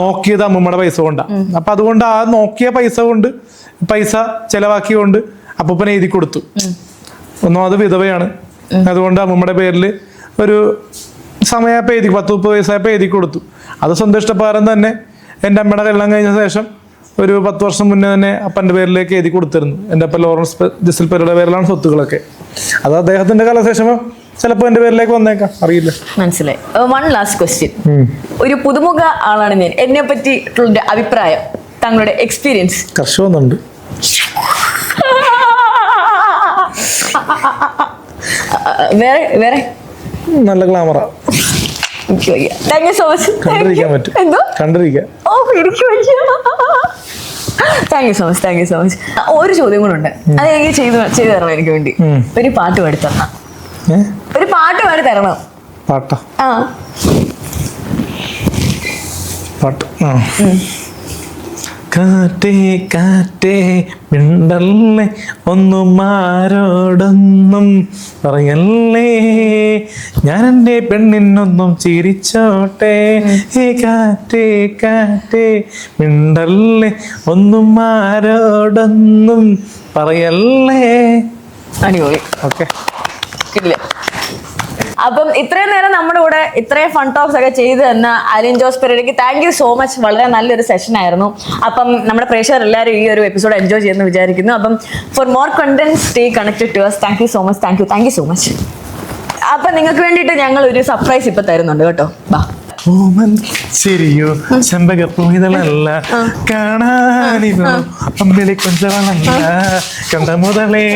നോക്കിയത് അമ്മുമ്മയുടെ പൈസ കൊണ്ടാണ്. അപ്പൊ അതുകൊണ്ട് ആ നോക്കിയ പൈസ ചെലവാക്കിയോണ്ട് അപ്പൂപ്പനെ എഴുതി കൊടുത്തു. ഒന്നും അത് വിധവയാണ്, അതുകൊണ്ട് അമ്മൂമ്മയുടെ പേരിൽ ഒരു സമയപ്പോൾ 10-30 വയസ്സായപ്പോൾ എഴുതി കൊടുത്തു. അത് സ്വന്തം ഇഷ്ടപ്രകാരം തന്നെ എൻ്റെ അമ്മയുടെ കല്യാണം കഴിഞ്ഞ ശേഷം ഒരു 10 വർഷം മുന്നേ തന്നെ അപ്പൻ്റെ പേരിലേക്ക് എഴുതി കൊടുത്തിരുന്നു. എൻ്റെ അപ്പൻ ലോറൻസ് ജസിൽ പെരയുടെ പേരിലാണ് സ്വത്തുക്കളൊക്കെ. അത് അദ്ദേഹത്തിന്റെ കാലശേഷം ചിലപ്പോൾ എൻ്റെ പേരിലേക്ക് വന്നേക്കാം, അറിയില്ല. മനസ്സിലായി. One last question. ഒരു പുതുമുഖ ആളാണ് ഞാൻ, എന്നെ പറ്റിയിട്ടുള്ള അഭിപ്രായം, താങ്കളുടെ എക്സ്പീരിയൻസ്. കർഷകന്നുണ്ട്. വേറെ നല്ല ഗ്ലാമറാ. Thank you so much. കണ്ടിരിക്കാൻ പറ്റും, കണ്ടിരിക്കാം. Thank you so much. ഒരു ചോദ്യം കൂടെ ഉണ്ട്, അത് എനിക്ക് ചെയ്തു തരണം എനിക്ക് വേണ്ടി. ഒരു പാട്ട് പാടി തരണം. ഒരു പാട്ട് പാടി തരണം. പാട്ടാ? പാട്ട്. കാറ്റേ കാറ്റേ മിണ്ടല്ലേ, ഒന്നും ആരോടൊന്നും പറയല്ലേ, ഞാൻ എൻ്റെ പെണ്ണിനൊന്നും ചിരിച്ചോട്ടെ. കാറ്റേ കാറ്റേ മിണ്ടല്ലേ, ഒന്നും ആരോടൊന്നും പറയല്ലേ. അടിപൊളി. ഓക്കെ, ഇല്ല. അപ്പം ഇത്രയും നേരം നമ്മുടെ കൂടെ ഇത്രയും ഫൺ ടോക്സ് ഒക്കെ ചെയ്ത് തന്ന അലിൻ ജോസ് പെരേരയ്ക്ക് താങ്ക് യു സോ മച്ച്. വളരെ നല്ലൊരു സെഷൻ ആയിരുന്നു. അപ്പം നമ്മുടെ പ്രേക്ഷകർ എല്ലാവരും ഈ ഒരു എപ്പിസോഡ് എൻജോയ് ചെയ്യുന്നു വിചാരിക്കുന്നു. അപ്പം for more content stay connected to us. Thank you so much. Thank you so much. അപ്പൊ നിങ്ങൾക്ക് വേണ്ടിയിട്ട് ഞങ്ങൾ ഒരു സർപ്രൈസ് ഇപ്പൊ തരുന്നുണ്ട് കേട്ടോ. ബാ. ശരിയോ ചെമ്പകപ്പൂതളല്ല കാണാനിവോ അമ്പിളി കൊഞ്ചവളല്ല കണ്ട മുതലേ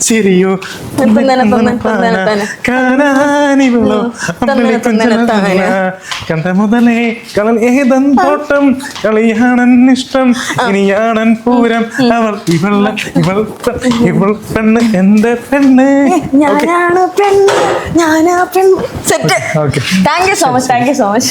ശരിയോ കാണാനിവളോ അമ്പിളി കൊഞ്ചവളല്ല കണ്ട മുതലേ കളൻ ഏതൻ തോട്ടം കളിയാണൻ ഇഷ്ടം ഇനിയാണൻ പൂരം അവർ ഇവൾ പെണ്ണ് എന്റെ പെണ്ണ്. ഞാനാണ് പെണ്ണ്, ഞാനാ പെണ്ണ്. Set. Thank you so much.